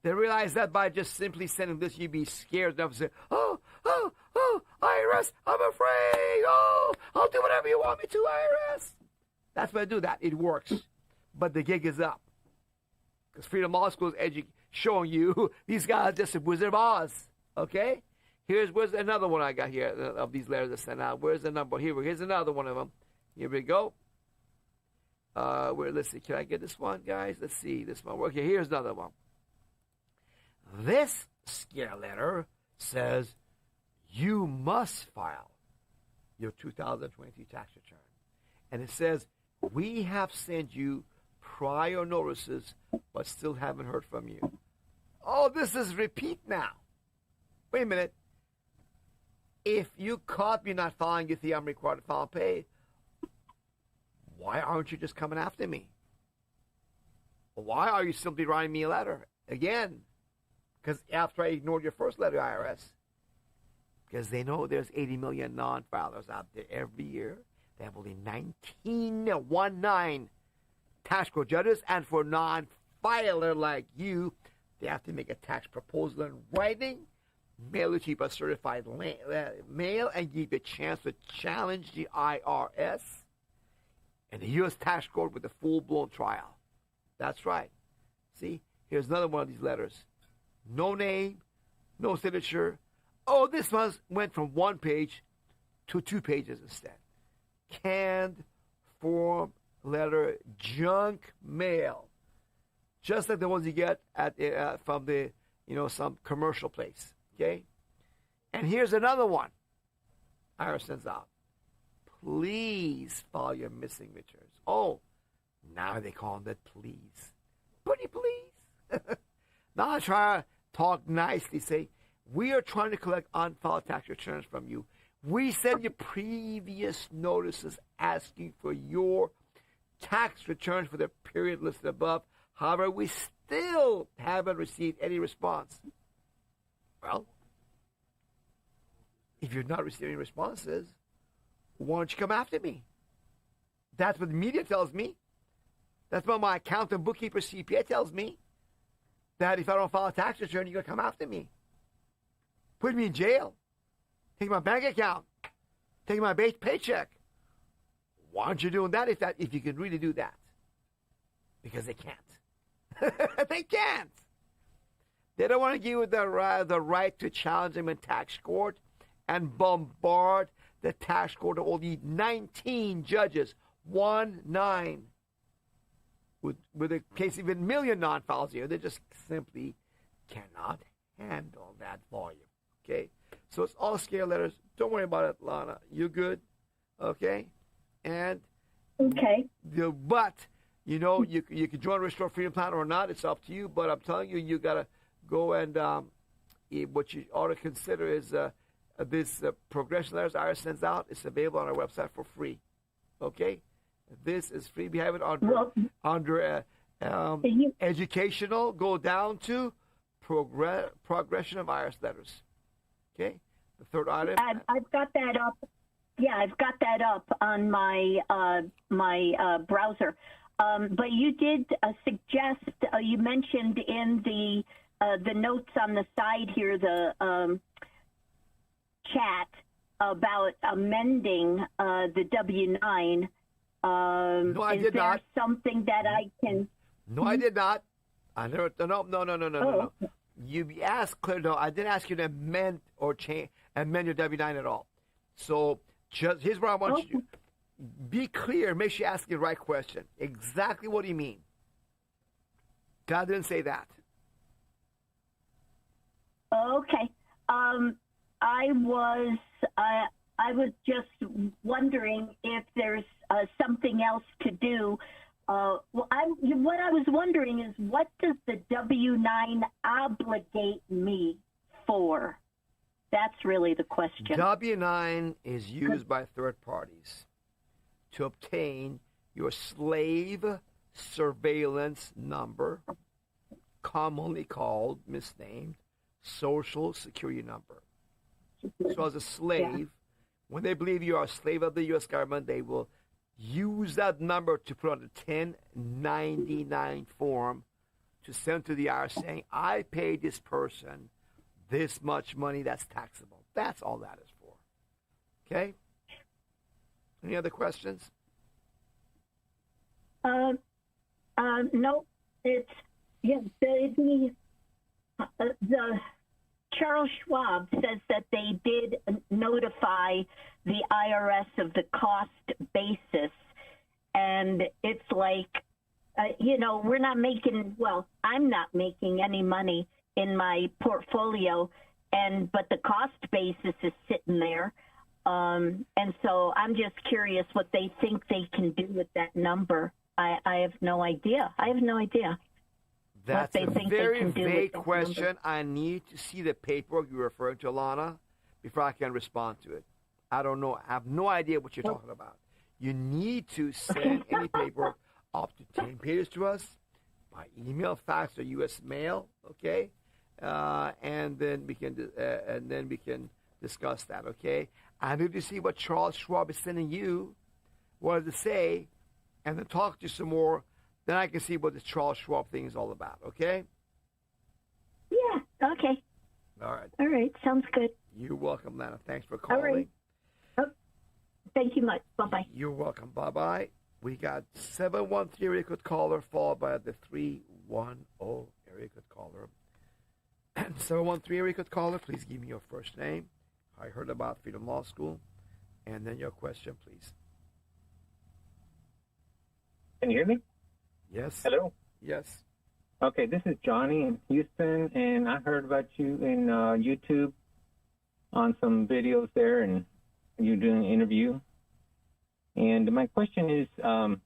They realize that by just simply sending this, you'd be scared enough to say, oh, IRS, I'm afraid. Oh, I'll do whatever you want me to, IRS. That's why I do that. It works. But the gig is up. Because Freedom Law School is showing you these guys are just a Wizard of Oz. Okay? Where's another one I got here of these letters that sent out. Where's the number? Here's another one of them. Here we go. Let's see. Can I get this one, guys? Let's see. This one. Okay, here's another one. This scare letter says you must file your 2023 tax return. And it says, we have sent you prior notices, but still haven't heard from you. Oh, this is repeat now. Wait a minute. If you caught me not filing, you think I'm required to file and pay, why aren't you just coming after me? Why are you simply writing me a letter? Again, because after I ignored your first letter, IRS, because they know there's 80 million non-filers out there every year. They have only 19 tax court judges, and for non-filer like you, they have to make a tax proposal in writing, mail it to you by certified mail, and give you a chance to challenge the IRS and the U.S. tax court with a full-blown trial. That's right. See, here's another one of these letters. No name, no signature. Oh, this one went from 1 page to 2 pages instead. Canned form letter, junk mail, just like the ones you get at from the some commercial place. Okay, and here's another one. IRS sends out. Please file your missing returns. Oh, now they call them that. Please, pretty please. Now I try to talk nicely. Say, we are trying to collect unfiled tax returns from you. We send you previous notices asking for your tax returns for the period listed above. However, we still haven't received any response. Well, if you're not receiving responses, why don't you come after me? That's what the media tells me. That's what my accountant, bookkeeper, CPA tells me. That if I don't file a tax return, you're going to come after me. Put me in jail. Take my bank account. Take my paycheck. Why aren't you doing that if you can really do that? Because they can't. They can't. They don't want to give you the right to challenge them in tax court and bombard the tax court of all the 19 judges. 19. With a case of even million non-files here, they just simply cannot handle that volume. Okay? So it's all scare letters. Don't worry about it, Lana. You're good. Okay? And okay. But you can join Restore Freedom Plan or not. It's up to you. But I'm telling you, you gotta go and what you ought to consider is this progression letters IRS sends out. It's available on our website for free. Okay? This is free. We have it under educational. Go down to progression of IRS letters. Okay, the third item. I've got that up. Yeah, I've got that up on my browser. But you did suggest. You mentioned in the notes on the side here, the chat about amending the W-9. No, I did not. Is there something that I can? No, I did not. I never. No. You asked clear. No, I didn't ask you to amend or amend your W-9 at all. So here's what I want you to do. Be clear. Make sure you ask the right question. Exactly what do you mean? God didn't say that. Okay. I was just wondering if there's something else to do. What I was wondering is, what does the W-9 obligate me for? That's really the question. W-9 is used by third parties to obtain your slave surveillance number, commonly called, misnamed, Social Security number. So as a slave, when they believe you are a slave of the U.S. government, they will use that number to put on a 1099 form to send to the IRS saying, I paid this person this much money that's taxable. That's all that is for. Okay? Any other questions? No. It's, the Charles Schwab says that they did notify the IRS of the cost basis, and it's like, we're not making, I'm not making any money in my portfolio, but the cost basis is sitting there. And so I'm just curious what they think they can do with that number. I have no idea. That's a very vague that question. number. I need to see the paperwork you're referring to, Alana, before I can respond to it. I don't know. I have no idea what you're talking about. You need to send any paperwork up to 10 pages to us by email, fax, or U.S. mail, okay? And then we can discuss that, okay? I need to see what Charles Schwab is sending you, what does it say, and then talk to you some more. Then I can see what the Charles Schwab thing is all about, okay? Yeah, okay. All right, sounds good. You're welcome, Lana. Thanks for calling. All right. Oh, thank you much. Bye-bye. You're welcome. Bye-bye. We got 713 area code caller, followed by the 310 area code caller. 713 area code caller, please give me your first name. I heard about Freedom Law School. And then your question, please. Can you hear me? Yes. Hello? Yes. Okay, this is Johnny in Houston, and I heard about you in YouTube on some videos there, and you're doing an interview. And my question is, I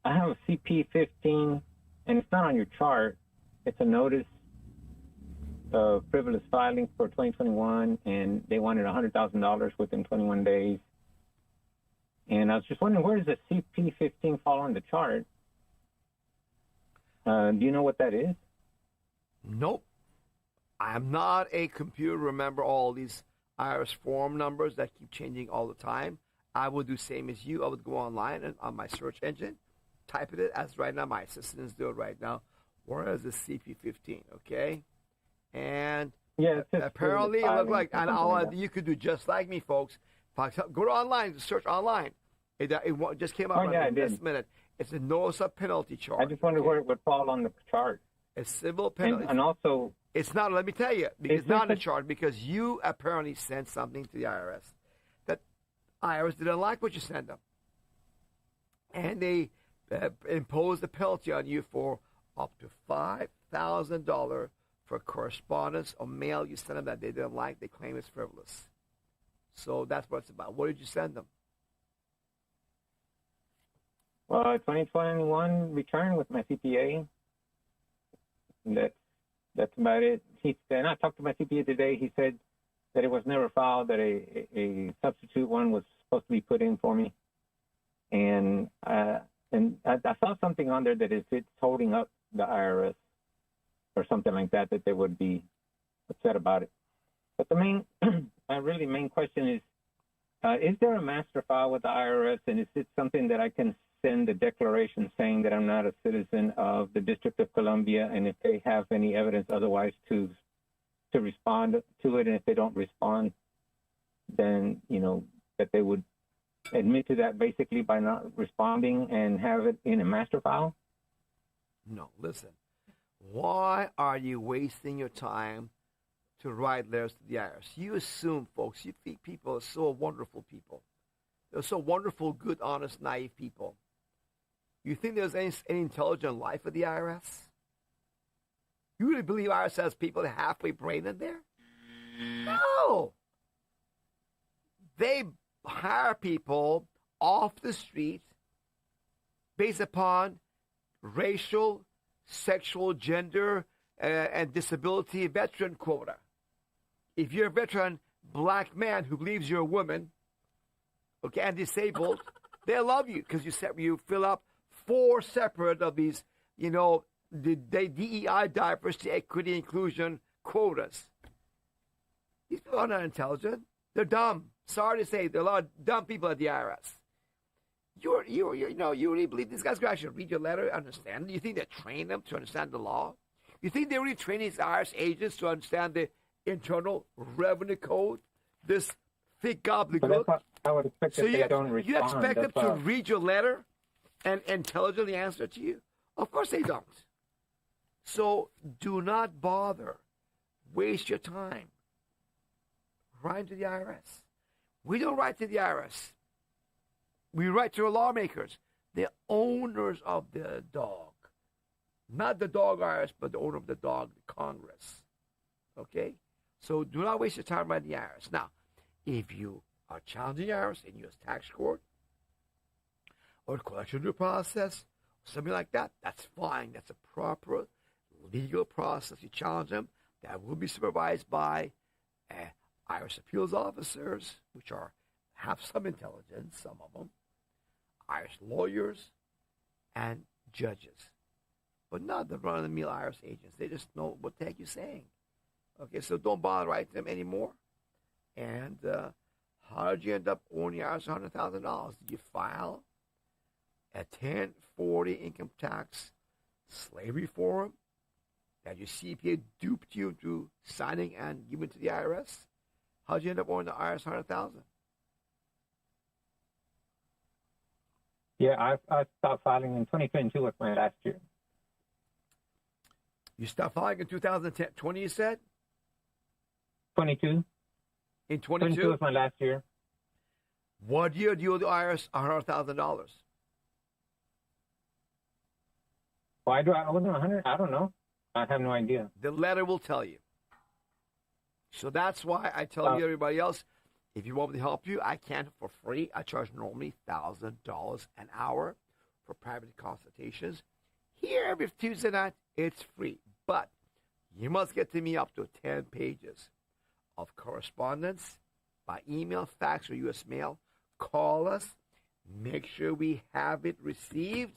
have a CP15, and it's not on your chart. It's a notice of frivolous filing for 2021, and they wanted $100,000 within 21 days. And I was just wondering, where does the CP15 fall on the chart? Do you know what that is? Nope. I'm not a computer. Remember all these IRS form numbers that keep changing all the time. I would do same as you. I would go online and on my search engine, type it as right now. My assistant is doing right now. Where is the CP15? Okay, and yeah, apparently it looked like, and you could do just like me, folks. Go to online, search online. It just came out this minute. It's a notice of penalty charge. I just wondered where it would fall on the chart. A civil penalty. And also, it's not. Let me tell you, it's not a charge because you apparently sent something to the IRS that IRS didn't like what you sent them, and they imposed a penalty on you for up to $5,000 for correspondence or mail you sent them that they didn't like. They claim it's frivolous. So that's what it's about. What did you send them? Well, 2021 return with my CPA. That's about it. And I talked to my CPA today. He said that it was never filed, that a substitute one was supposed to be put in for me. And I saw something on there that it's holding up the IRS or something like that they would be upset about it. But the main question is there a master file with the IRS, and is it something that I can send a declaration saying that I'm not a citizen of the District of Columbia, and if they have any evidence otherwise to respond to it, and if they don't respond, then, that they would admit to that basically by not responding and have it in a master file? No, listen. Why are you wasting your time to write letters to the IRS? You assume, folks, you think people are so wonderful people. They're so wonderful, good, honest, naive people. You think there's any intelligent life at the IRS? You really believe IRS has people with halfway brain in there? No. They hire people off the street based upon racial, sexual, gender, and disability veteran quota. If you're a veteran black man who believes you're a woman, okay, and disabled, they love you because you fill up 4 separate of these, the DEI, diversity, equity, inclusion quotas. These people are not intelligent. They're dumb. Sorry to say, there are a lot of dumb people at the IRS. You really believe these guys could actually read your letter, understand it? You think they train them to understand the law? You think they really train these IRS agents to understand the Internal Revenue Code? This thick gobbledygook? I would expect that they don't respond. You expect them to read your letter and intelligently answer to you? Of course they don't. So do not bother. Waste your time. Write to the IRS. We don't write to the IRS. We write to our lawmakers. The owners of the dog. Not the dog IRS, but the owner of the dog, the Congress. Okay? So do not waste your time writing the IRS. Now, if you are challenging the IRS in U.S. tax court or collection due process, something like that, that's fine. That's a proper legal process. You challenge them. That will be supervised by IRS appeals officers, which have some intelligence, some of them, IRS lawyers, and judges. But not the run-of-the-mill IRS agents. They just know what the heck you're saying. Okay, so don't bother writing them anymore. And how did you end up owing the IRS $100,000? Did you file a 1040 income tax slavery form that your CPA duped you into signing and giving to the IRS? How did you end up owing the IRS $100,000? Yeah, I stopped filing in 2022 was my last year. You stopped filing in 2020, you said? 22. In 22 was my last year. What year do you owe the IRS $100,000? Why do I owe them 100? I don't know. I have no idea. The letter will tell you. So that's why I tell you, everybody else, if you want me to help you, I can for free. I charge normally $1,000 an hour for private consultations. Here every Tuesday night, it's free. But you must get to me up to 10 pages of correspondence by email, fax, or U.S. mail. Call us. Make sure we have it received.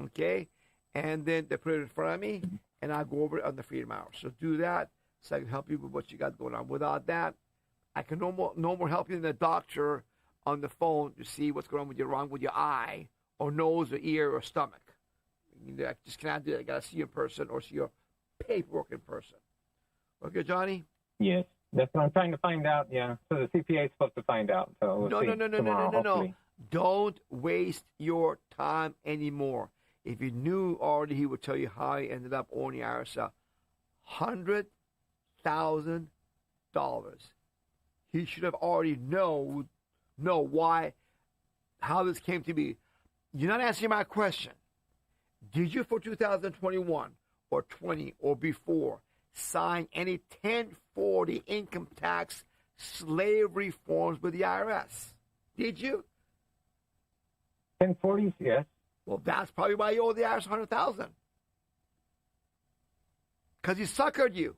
Okay? And then they put it in front of me, and I'll go over it on the Freedom Hour. So do that so I can help you with what you got going on. Without that, I can no more help you than a doctor on the phone to see what's going on with wrong with your eye or nose or ear or stomach. I just cannot do that. I got to see you in person or see your paperwork in person. Okay, Johnny? Yes, that's what I'm trying to find out. Yeah, so the CPA is supposed to find out. So No. Don't waste your time anymore. If you knew already, he would tell you how he ended up owning IRS $100,000. He should have already know how this came to be. You're not answering my question. Did you, for 2021 or 20 or before, sign any 1040 income tax slavery forms with the IRS? Did you? 1040s, yes. Well, that's probably why you owe the IRS $100,000. Because he suckered you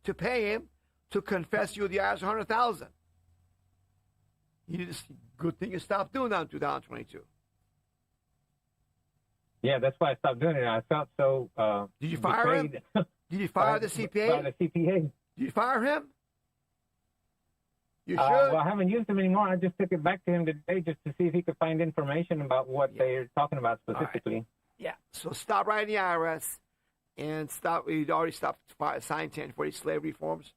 to pay him to confess you the IRS $100,000. Good thing you stopped doing that in 2022. Yeah, that's why I stopped doing it. I felt so. Did you fire him? Did you fire the CPA? By the CPA. Did you fire him? You should. Well, I haven't used him anymore. I just took it back to him today just to see if he could find information about what they're talking about specifically. Right. Yeah. So stop writing the IRS and stop. You'd already stopped signing 1040 slavery forms.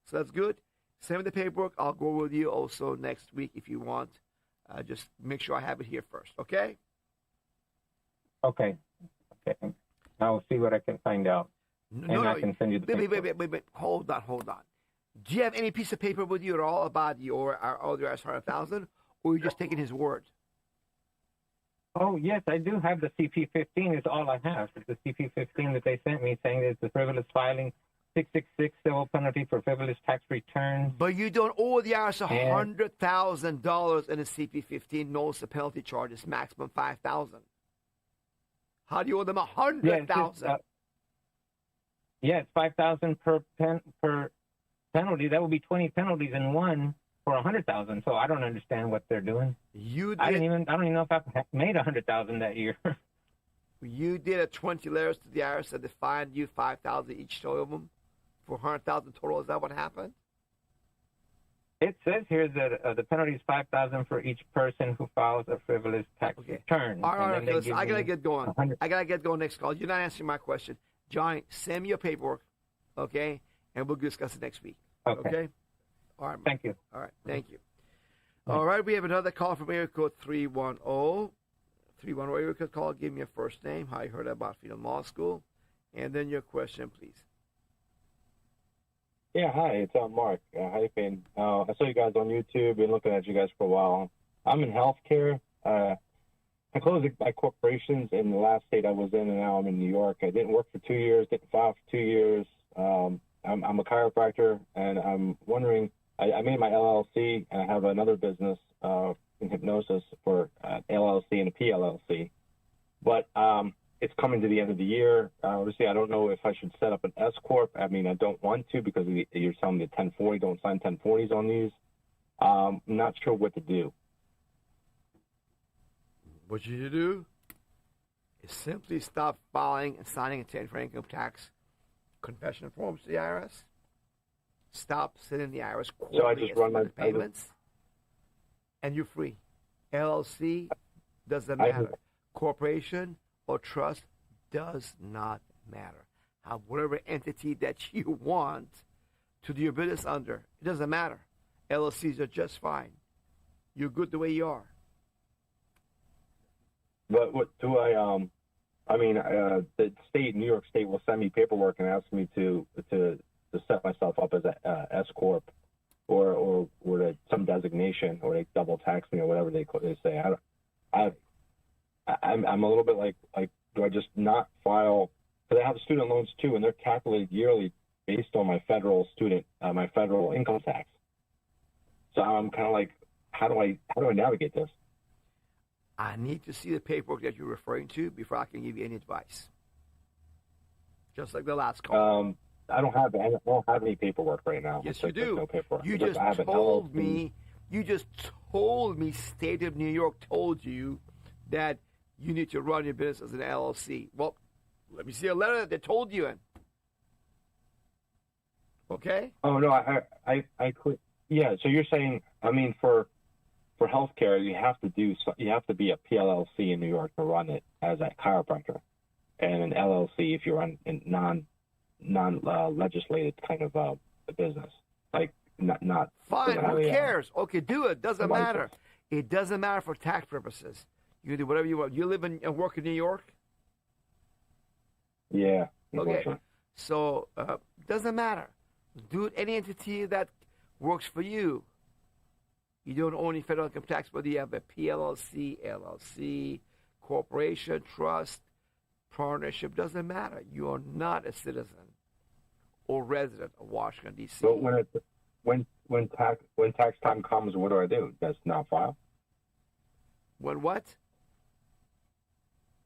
So that's good. Send me the paperwork. I'll go with you also next week if you want. Just make sure I have it here first. Okay? Okay. I'll see what I can find out. I can send you the paperwork. Wait. Hold on. Do you have any piece of paper with you at all about your IRS $100,000, or are you just taking his word? Oh, yes, I do have the CP15 is all I have. It's the CP15 that they sent me saying it's the frivolous filing, 666 civil penalty for frivolous tax returns. But you don't owe the IRS $100,000 in a CP15. No, the penalty charge is maximum $5,000. How do you owe them $100,000? It's $5,000 per penalty. That would be 20 penalties in one for $100,000. So I don't understand what they're doing. I don't even know if I made $100,000 that year. You did a 20 letters to the IRS that defined you $5,000 each of them for $100,000 total. Is that what happened? It says here that the penalty is $5,000 for each person who files a frivolous tax return. All right, listen, I gotta get going. I gotta get going next call. You're not answering my question, Johnny. Send me your paperwork, okay, and we'll discuss it next week. Okay? All right. Thank you. All right. Thank you. All right. We have another call from area code 310. 310 area code call. Give me your first name, how you heard about Freedom Law School, and then your question, please. Yeah, hi, it's Mark. How you been? I saw you guys on YouTube. Been looking at you guys for a while. I'm in healthcare. I closed my corporations in the last state I was in, and now I'm in New York. I didn't work for 2 years, didn't file for 2 years. I'm a chiropractor, and I'm wondering, I made my LLC, and I have another business in hypnosis for LLC and a PLLC. But it's coming to the end of the year. Obviously, I don't know if I should set up an S Corp. I mean, I don't want to because you're telling me 1040, don't sign 1040s on these. I'm not sure what to do. What you should do is simply stop filing and signing a 1040 income tax confession forms to the IRS. Stop sending the IRS So I just run my payments, and you're free. LLC doesn't matter. Corporation or trust does not matter. Have whatever entity that you want to do your business under. It doesn't matter. LLCs are just fine. You're good the way you are. But what do I? The state, New York State, will send me paperwork and ask me to set myself up as a S corp, or some designation, or they double tax me or whatever they say. I'm a little bit like do I just not file? Because I have student loans too, and they're calculated yearly based on my federal income tax. So I'm kind of like, how do I navigate this? I need to see the paperwork that you're referring to before I can give you any advice. Just like the last call. I don't have any paperwork right now. Yes, you do. No paperwork. You just told me. You just told me. State of New York told you that you need to run your business as an LLC. Well, let me see a letter that they told you in. Okay. Oh no, I quit. Yeah. So you're saying, I mean, for healthcare, you have to be a PLLC in New York to run it as a chiropractor, and an LLC if you run in non-legislated kind of a business, like not. Fine. Who cares? Okay, do it. Doesn't matter. It doesn't matter for tax purposes. You can do whatever you want. You live and work in New York. Yeah. Okay. So doesn't matter. Do it any entity that works for you. You don't own any federal income tax, whether you have a PLLC, LLC, corporation, trust, partnership, doesn't matter. You are not a citizen or resident of Washington, D.C. So when tax time comes, what do I do? Just not file? When what?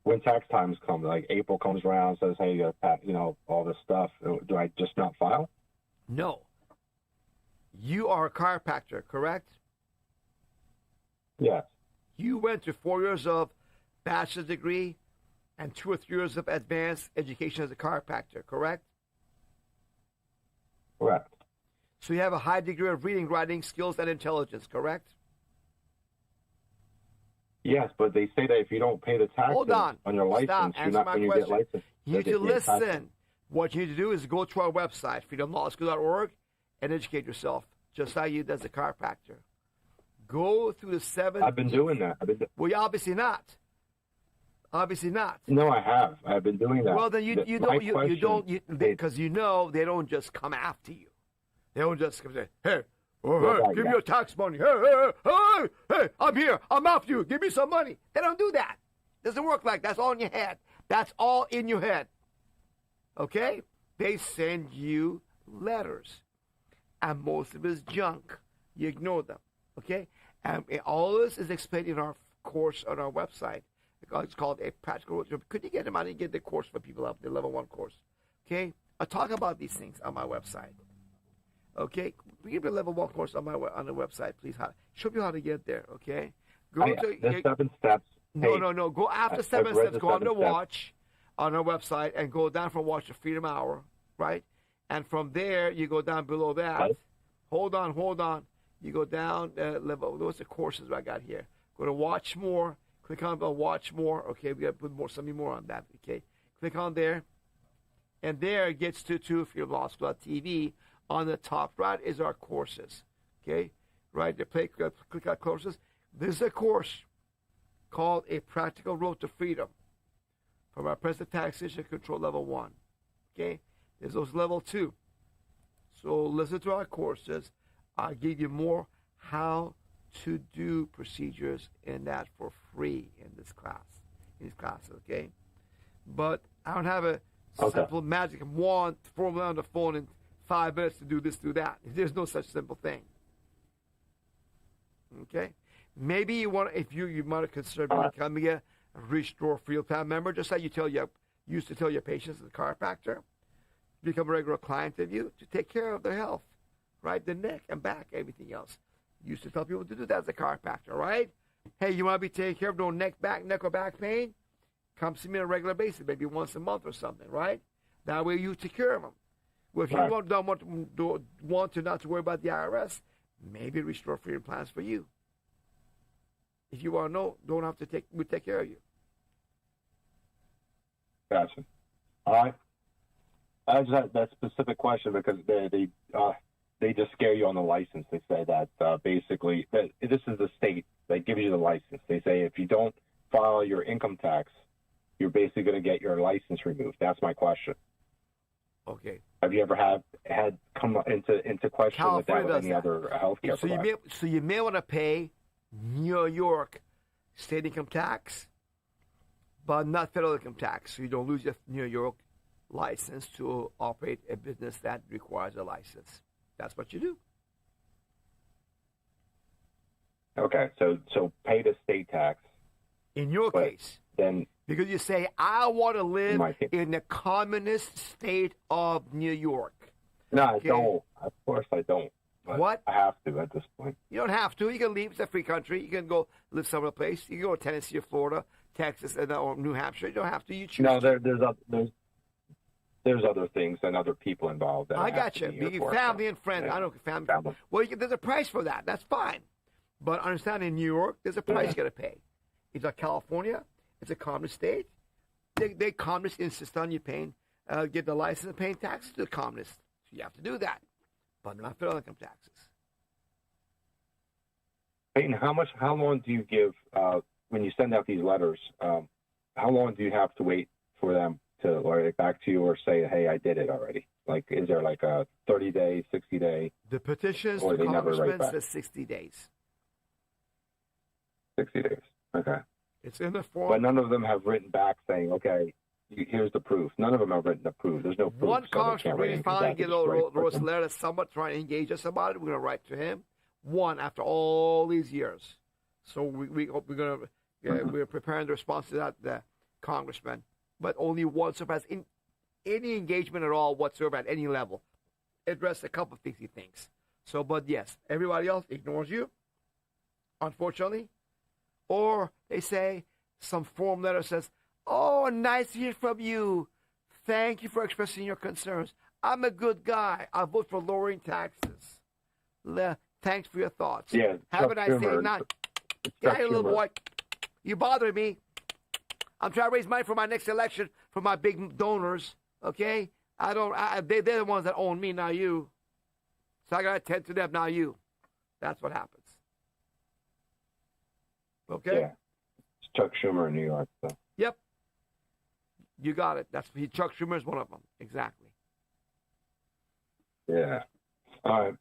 When tax times come, like April comes around, says, hey, you got to all this stuff. Do I just not file? No. You are a chiropractor, correct? Yes. You went to 4 years of bachelor's degree and 2 or 3 years of advanced education as a chiropractor, correct? Correct. So you have a high degree of reading, writing skills, and intelligence, correct? Yes, but they say that if you don't pay the taxes on your license, you're not going to get licensed. You need to listen. What you need to do is go to our website, freedomlawschool.org, and educate yourself, just like you do as a chiropractor. Go through the 7. I've been doing that. Well, obviously not. Obviously not. No, I have. I've been doing that. Well, then you don't because they don't just come after you. They don't just come and say, hey, give me your tax money. Hey, I'm here. I'm after you. Give me some money. They don't do that. Doesn't work like that. That's all in your head. That's all in your head. Okay? They send you letters. And most of it is junk. You ignore them. Okay? And all this is explained in our course on our website. It's called A Practical Road. Could you get them? I didn't get the course for people up, the level 1 course. Okay? I talk about these things on my website. Okay? Give me a level 1 course on the website, please. Show me how to get there, okay? There's 7 steps. No. Go after 7 steps. Go under Watch on our website and go down from Watch to Freedom Hour, right? And from there, you go down below that. Right. Hold on. You go down level. What's the courses I got here? Go to Watch More. Click on the Watch More. Okay, we got to put something more on that. Okay, click on there, and there it gets to freedomlawschool.tv. On the top right is our courses. Okay, right there. Click on courses. This is a course called A Practical Road to Freedom from our present taxation control level 1. Okay, there's those level 2. So listen to our courses. I'll give you more how to do procedures in that for free. free in this class, in these classes, okay? But I don't have a simple magic wand formula on the phone in 5 minutes to do this, do that. There's no such simple thing. Okay? Maybe you want, if you want to consider becoming a Restore Field Plan member, just like you used to tell your patients as a chiropractor, become a regular client of you to take care of their health, right? The neck and back, everything else. Used to tell people to do that as a chiropractor, right? Hey, you want to be taken care of no neck or back pain? Come see me on a regular basis, maybe once a month or something, right? That way you take care of them. Well, if you don't want to not to worry about the IRS, maybe Restore Freedom Plans for you. If you want to know, don't have to we'll take care of you. Gotcha. All right. I just had that specific question because they just scare you on the license. They say that basically that this is the state that gives you the license. They say if you don't file your income tax, you're basically going to get your license removed. That's my question. Okay. Have you ever had come into question California with that with any other healthcare provider? So you may want to pay New York state income tax, but not federal income tax, so you don't lose your New York license to operate a business that requires a license. That's what you do. Okay, so pay the state tax. In your case, then because you say, I want to live in the communist state of New York. No, I don't. Of course I don't. But what? I have to at this point. You don't have to. You can leave. It's a free country. You can go live somewhere place. You can go to Tennessee or Florida, Texas, or New Hampshire. You don't have to. You choose. No, there's other things and other people involved. That I got you. Family and friends. Yeah. I know family. Well, there's a price for that. That's fine. But understand, in New York, there's a price you got to pay. It's like California. It's a communist state. They communists insist on you paying, get the license and paying taxes to the communists. So you have to do that. But not federal income taxes. Peyton, how long do you give, when you send out these letters, how long do you have to wait for them to write back to you or say, hey, I did it already? Like, is there like a 30-day, 60-day? The petitions to congressmen says 60 days. 60 days, okay. It's in the form. But none of them have written back saying, okay, here's the proof. None of them have written the proof. There's no proof. One congressman really finally wrote a letter somewhat trying to engage us about it. We're going to write to him. One after all these years. So we're preparing the response to that, the congressman. But only one surpassed in any engagement at all whatsoever at any level. Addressed a couple of things he thinks. So, but yes, everybody else ignores you, unfortunately. Or they say some form letter says, oh, nice to hear from you. Thank you for expressing your concerns. I'm a good guy. I vote for lowering taxes. Thanks for your thoughts. Yeah, have a nice day. Not, yeah, you little boy. You bothering me. I'm trying to raise money for my next election for my big donors. Okay? They're the ones that own me, not you. So I got to attend to them, not you. That's what happens. Okay? Yeah. It's Chuck Schumer in New York. So. Yep. You got it. Chuck Schumer is one of them. Exactly. Yeah. All right.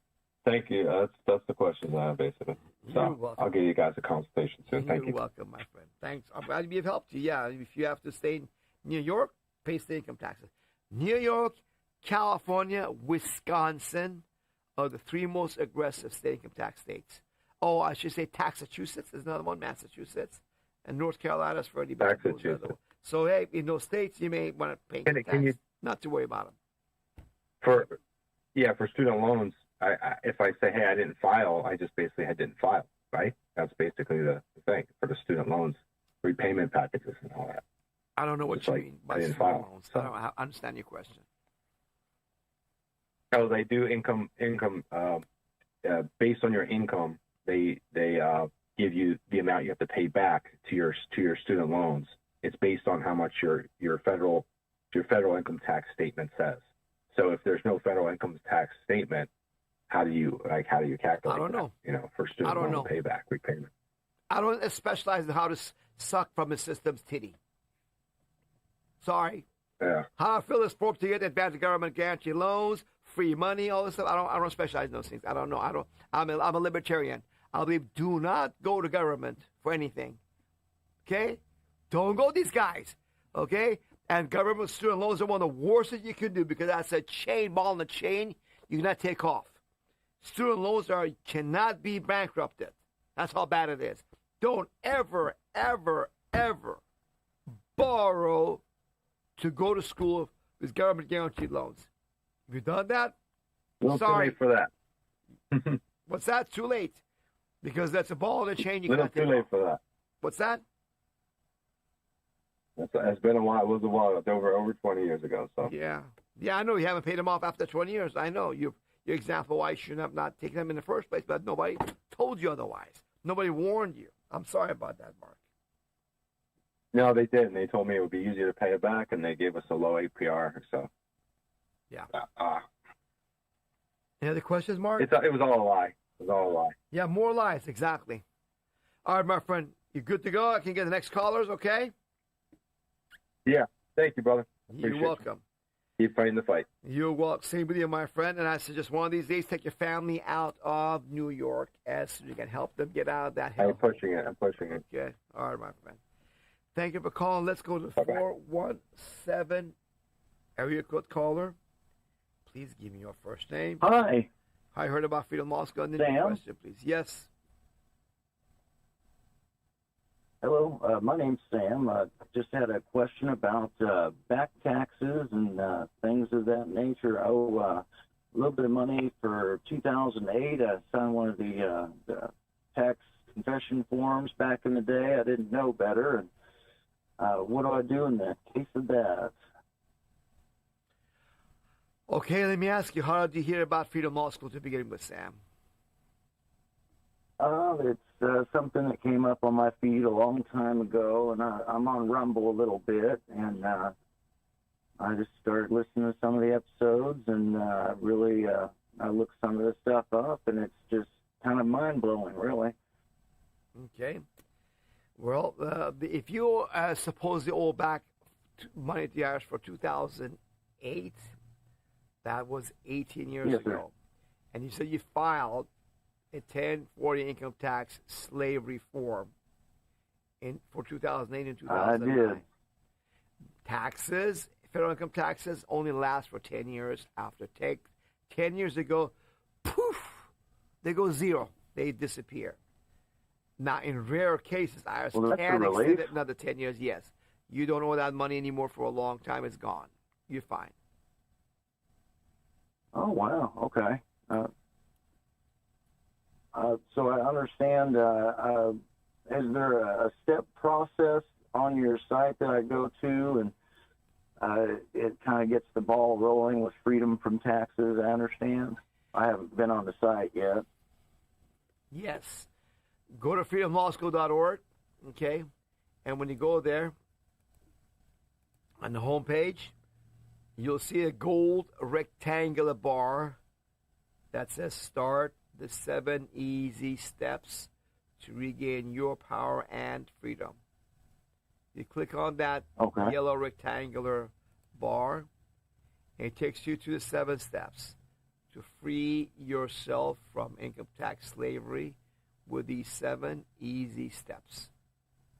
Thank you. That's the questions I have, basically. So I'll give you guys a consultation soon. Thank you. You're welcome, my friend. Thanks. I'm glad to be of help to you. Yeah, if you have to stay in New York, pay state income taxes. New York, California, Wisconsin are the three most aggressive state income tax states. Oh, I should say Massachusetts is another one, Massachusetts. And North Carolina is pretty bad. So, hey, in those states, you may want to pay tax. Not to worry about them. For student loans, if I say, hey, I didn't file, I just basically didn't file, right? That's basically the thing for the student loans, repayment packages and all that. I don't know what you mean by student loans. So. I don't understand your question. Oh, they do income based on your income. They give you the amount you have to pay back to your student loans. It's based on how much your federal income tax statement says. So if there's no federal income tax statement, how do you calculate? I don't know. That, for student loan payback, repayment. I don't specialize in how to suck from the system's titty. Sorry. Yeah. How I fill this form to get advanced government guarantee loans, free money, all this stuff. I don't specialize in those things. I don't know. I'm a libertarian. I believe do not go to government for anything. Okay? Don't go these guys. Okay? And government student loans are one of the worst that you can do because that's a chain, ball in the chain you cannot take off. Student loans cannot be bankrupted. That's how bad it is. Don't ever, ever, ever borrow to go to school with government guaranteed loans. If you've done that, sorry. Too late for that. What's that? Too late. Because that's a ball in the chain you Little can't take too late off. for that. What's that? It's been a while. It was a while. It's over 20 years ago. So Yeah, I know you haven't paid them off after 20 years. I know your example why you shouldn't have not taken them in the first place, but nobody told you otherwise. Nobody warned you. I'm sorry about that, Mark. no, they didn't. They told me it would be easier to pay it back, and they gave us a low APR. So Yeah. Any other questions, Mark? it was all a lie. It was all a lie. Yeah, more lies, exactly. All right, my friend, you're good to go. I can get the next callers, okay? Yeah. Thank you, brother. You're Appreciate welcome. Keep fighting the fight. You're welcome. Same with you, my friend. And I suggest one of these days take your family out of New York as so you can help them get out of that hell. I'm pushing it. Okay. All right, my friend. Thank you for calling. Let's go to the Bye-bye. 417 area code caller. Please give me your first name. Hi. I heard about Freedom Moscow. And then your Sam? question, please. Yes. Hello. My name's Sam. I just had a question about back taxes and things of that nature. I owe a little bit of money for 2008. I signed one of the tax confession forms back in the day. I didn't know better. And what do I do in the case of that? Okay, let me ask you, how did you hear about Freedom Law School to begin with, Sam? It's something that came up on my feed a long time ago, and I'm on Rumble a little bit, and I just started listening to some of the episodes, and I looked some of the stuff up, and it's just kind of mind-blowing, really. Okay. Well, if you supposedly owe back money to the IRS for 2008, that was 18 years Yes, ago. sir. And you said you filed a 1040 income tax slavery form for 2008 and 2009. I did. Taxes, federal income taxes, only last for 10 years. After 10 years ago, poof, they go zero. They disappear. Now, in rare cases, IRS Well, that's a can relief. extend it another 10 years. Yes. You don't owe that money anymore for a long time. It's gone. You're fine. Oh, wow. Okay. So I understand, is there a step process on your site that I go to and it kind of gets the ball rolling with freedom from taxes? I understand. I haven't been on the site yet. Yes. Go to freedomlawschool.org, okay? And when you go there, on the home page, you'll see a gold rectangular bar that says start the 7 easy steps to regain your power and freedom. You click on that yellow rectangular bar, and it takes you to the 7 steps to free yourself from income tax slavery with these 7 easy steps.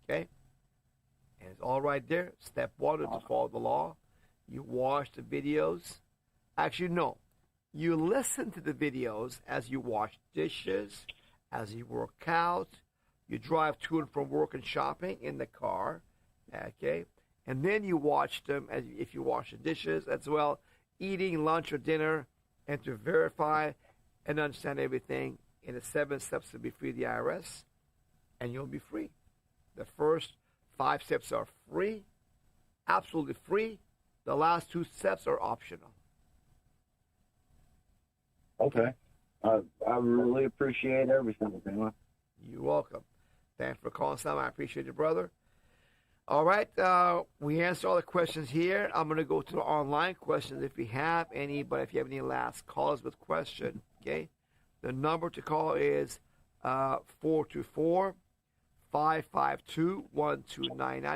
Okay? And it's all right there. Step 1 is to follow the law. You watch the videos. Actually, no. You listen to the videos as you wash dishes, as you work out. You drive to and from work and shopping in the car. Okay? And then you watch them as if you wash the dishes as well, eating lunch or dinner, and to verify and understand everything in the 7 steps to be free of the IRS, and you'll be free. The first 5 steps are free, absolutely free. The last 2 steps are optional. Okay. I really appreciate everything, man. You're welcome. Thanks for calling, Sam. I appreciate you, brother. All right. We answered all the questions here. I'm going to go to the online questions if we have any, but if you have any last calls with question, okay, the number to call is 424-552-1299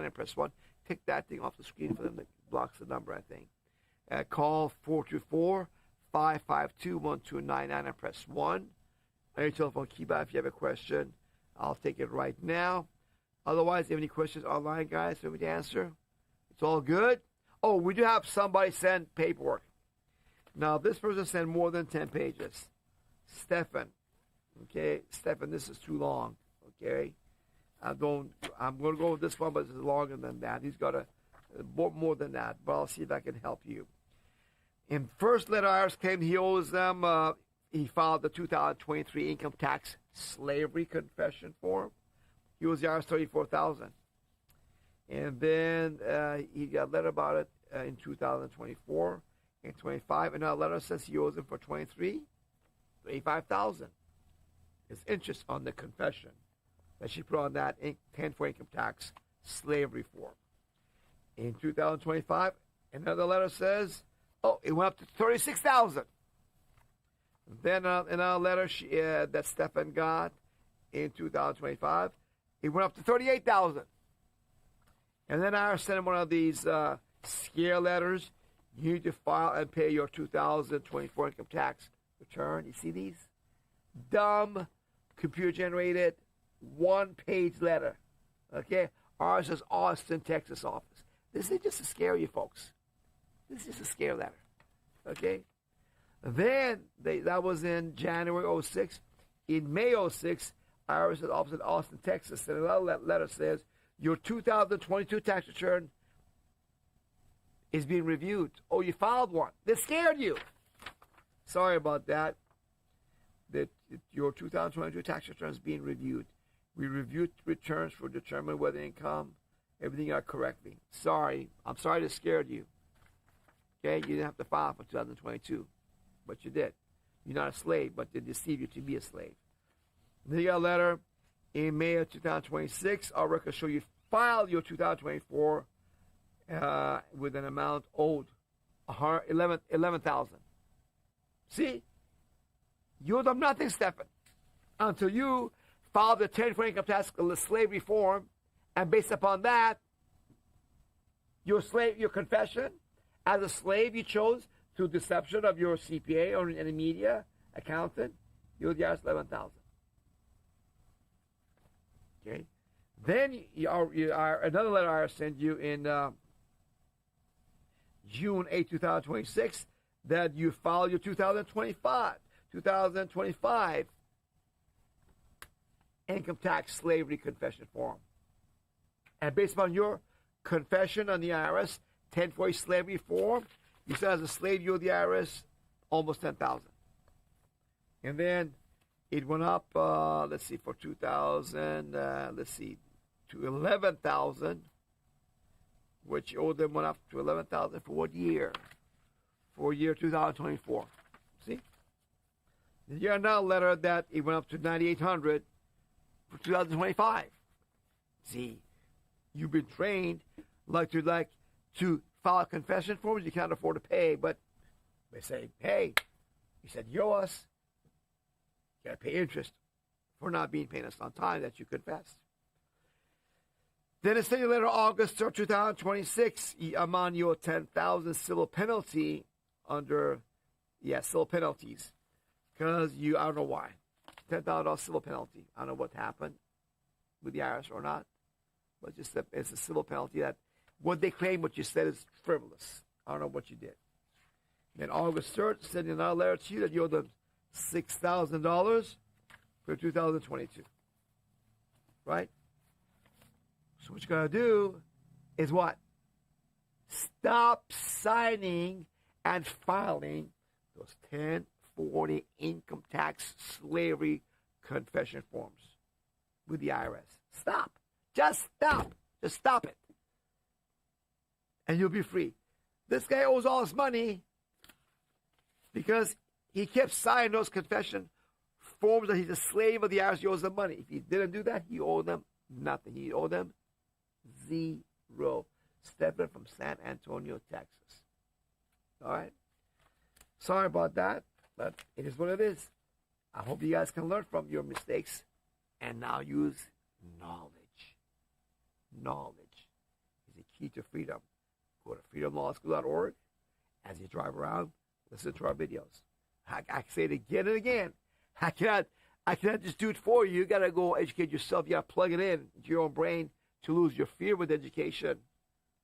and press 1. Take that thing off the screen for them. That blocks the number, I think. Call 424-552-1299 and press 1. On your telephone keypad if you have a question. I'll take it right now. Otherwise, if you have any questions online, guys, for me to answer, it's all good. Oh, we do have somebody send paperwork. Now, this person sent more than 10 pages. Stefan. Okay, Stefan, this is too long. Okay, I'm going to go with this one, but it's longer than that. He's got more than that, but I'll see if I can help you. In first letter IRS claim, he owes them, he filed the 2023 income tax slavery confession form. He owes the IRS $34,000. And then he got a letter about it in 2024 and 25. And that letter says he owes him for 23, $35,000. It's interest on the confession that she put on that 10-4 income tax slavery form. In 2025, another letter says, oh, it went up to $36,000. Then another letter that Stefan got in 2025, it went up to $38,000. And then I sent him one of these scare letters. You need to file and pay your 2024 income tax return. You see these? Dumb, computer-generated, one-page letter. Okay? Ours is Austin, Texas office. This is just to scare you folks. This is just a scare letter. Okay? Then, that was in January 06. In May 06, IRS office in Austin, Texas, and another letter says, your 2022 tax return is being reviewed. Oh, you filed one. They scared you. Sorry about that. That your 2022 tax return is being reviewed. We reviewed returns for determine whether income, everything are correctly. Sorry. I'm sorry to scared you. Okay? You didn't have to file for 2022. But you did. You're not a slave, but they deceive you to be a slave. Then you got a letter in May of 2026. Our records show you filed your 2024 with an amount owed $11,000. See? You owe them nothing, Stephen, until you filed the 10-4 income tax slavery form, and based upon that, your confession as a slave you chose through deception of your CPA or any media accountant, you owe the IRS $11,000. Okay. Then another letter I sent you in June 8, 2026, that you filed your 2025 income tax slavery confession form. And based upon your confession on the IRS 10-4 slavery form, you said as a slave you owe the IRS almost $10,000. And then it went up, for 2000, to $11,000, which you owed them went up to $11,000 for what year? For year 2024. See? Then you got another letter that it went up to $9,800 for 2025. See, you've been trained to file confession forms you can't afford to pay, but they say, hey, you said you owe us. You got to pay interest for not being paid us on time that you confessed. Then it's the letter August 2026, I'm on your $10,000 civil penalty under, civil penalties. Because I don't know why. $10,000 civil penalty. I don't know what happened with the IRS or not. But it's a civil penalty that what they claim, what you said is frivolous. I don't know what you did. Then August 3rd, sending another letter to you that you owe them $6,000 for 2022. Right? So what you got to do is what? Stop signing and filing those 1040 income tax slavery confession forms with the IRS. Stop. Just stop. Just stop it. And you'll be free. This guy owes all his money because he kept signing those confession forms that he's a slave of the IRS. He owes them money. If he didn't do that, he owed them nothing. He owed them zero. Stephen from San Antonio, Texas. All right? Sorry about that, but it is what it is. I hope you guys can learn from your mistakes and now use knowledge. Knowledge is the key to freedom. Go to freedomlawschool.org. As you drive around, listen to our videos. I say it again and again. I cannot just do it for you. You got to go educate yourself. You got to plug it in to your own brain to lose your fear with education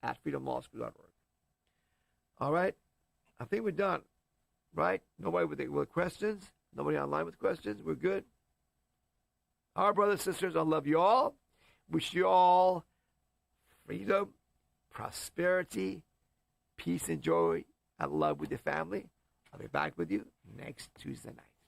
at freedommallschool.org. All right? I think we're done, right? Nobody with questions? Nobody online with questions? We're good? All right, brothers and sisters, I love you all. Wish you all freedom, prosperity, peace, and joy, and love with your family. I'll be back with you next Tuesday night.